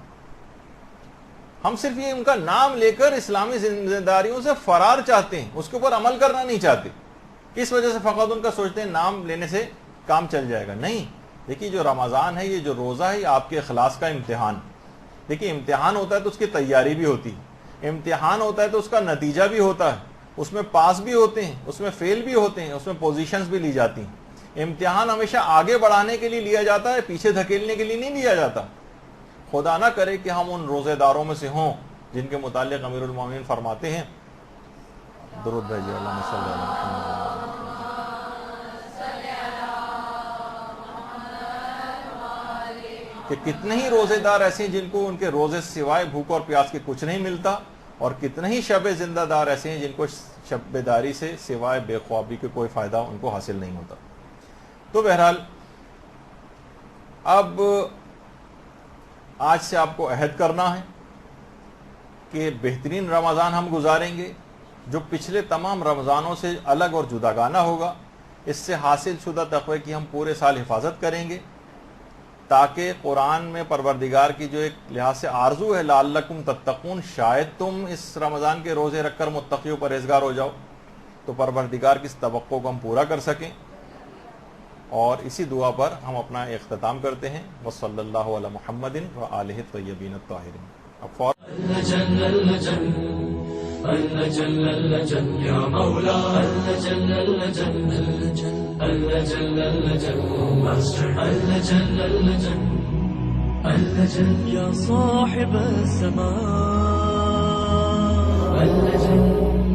ہم صرف یہ ان کا نام لے کر اسلامی ذمہ داریوں سے فرار چاہتے ہیں، اس کے اوپر عمل کرنا نہیں چاہتے. اس وجہ سے فقط ان کا سوچتے ہیں نام لینے سے کام چل جائے گا. نہیں، دیکھیے جو رمضان ہے، یہ جو روزہ ہے، یہ آپ کے اخلاص کا امتحان. دیکھیے امتحان ہوتا ہے تو اس کی تیاری بھی ہوتی ہے، امتحان ہوتا ہے تو اس کا نتیجہ بھی ہوتا ہے، اس میں پاس بھی ہوتے ہیں، اس میں فیل بھی ہوتے ہیں، اس میں پوزیشنز بھی لی جاتی ہیں. امتحان ہمیشہ آگے بڑھانے کے لیے لیا جاتا ہے، پیچھے دھکیلنے کے لیے نہیں لیا جاتا. خدا نہ کرے کہ ہم ان روزے داروں میں سے ہوں جن کے متعلق امیر المومنین فرماتے ہیں، درود بھیجیے اللہم صلی علی محمد، کہ کتنے ہی روزے دار ایسے ہیں جن کو ان کے روزے سوائے بھوک اور پیاس کے کچھ نہیں ملتا اور کتنے ہی شب زندہ دار ایسے ہیں جن کو شب بیداری سے سوائے بے خوابی کے کوئی فائدہ ان کو حاصل نہیں ہوتا. تو بہرحال اب آج سے آپ کو عہد کرنا ہے کہ بہترین رمضان ہم گزاریں گے جو پچھلے تمام رمضانوں سے الگ اور جداگانہ ہوگا. اس سے حاصل شدہ تقوی کی ہم پورے سال حفاظت کریں گے تاکہ قرآن میں پروردگار کی جو ایک لحاظ سے آرزو ہے لعلکم تتقون، شاید تم اس رمضان کے روزے رکھ کر متقی و پرہیزگار ہو جاؤ، تو پروردگار کی اس توقع کو ہم پورا کر سکیں. اور اسی دعا پر ہم اپنا اختتام کرتے ہیں. وصلی اللہ علی محمد و آلہ الطیبین الطاہرین. اب اللجل اللجل يا مولا اللجل اللجل اللجل اللجل اللجل اللجل اللجل يا صاحب السماء اللجل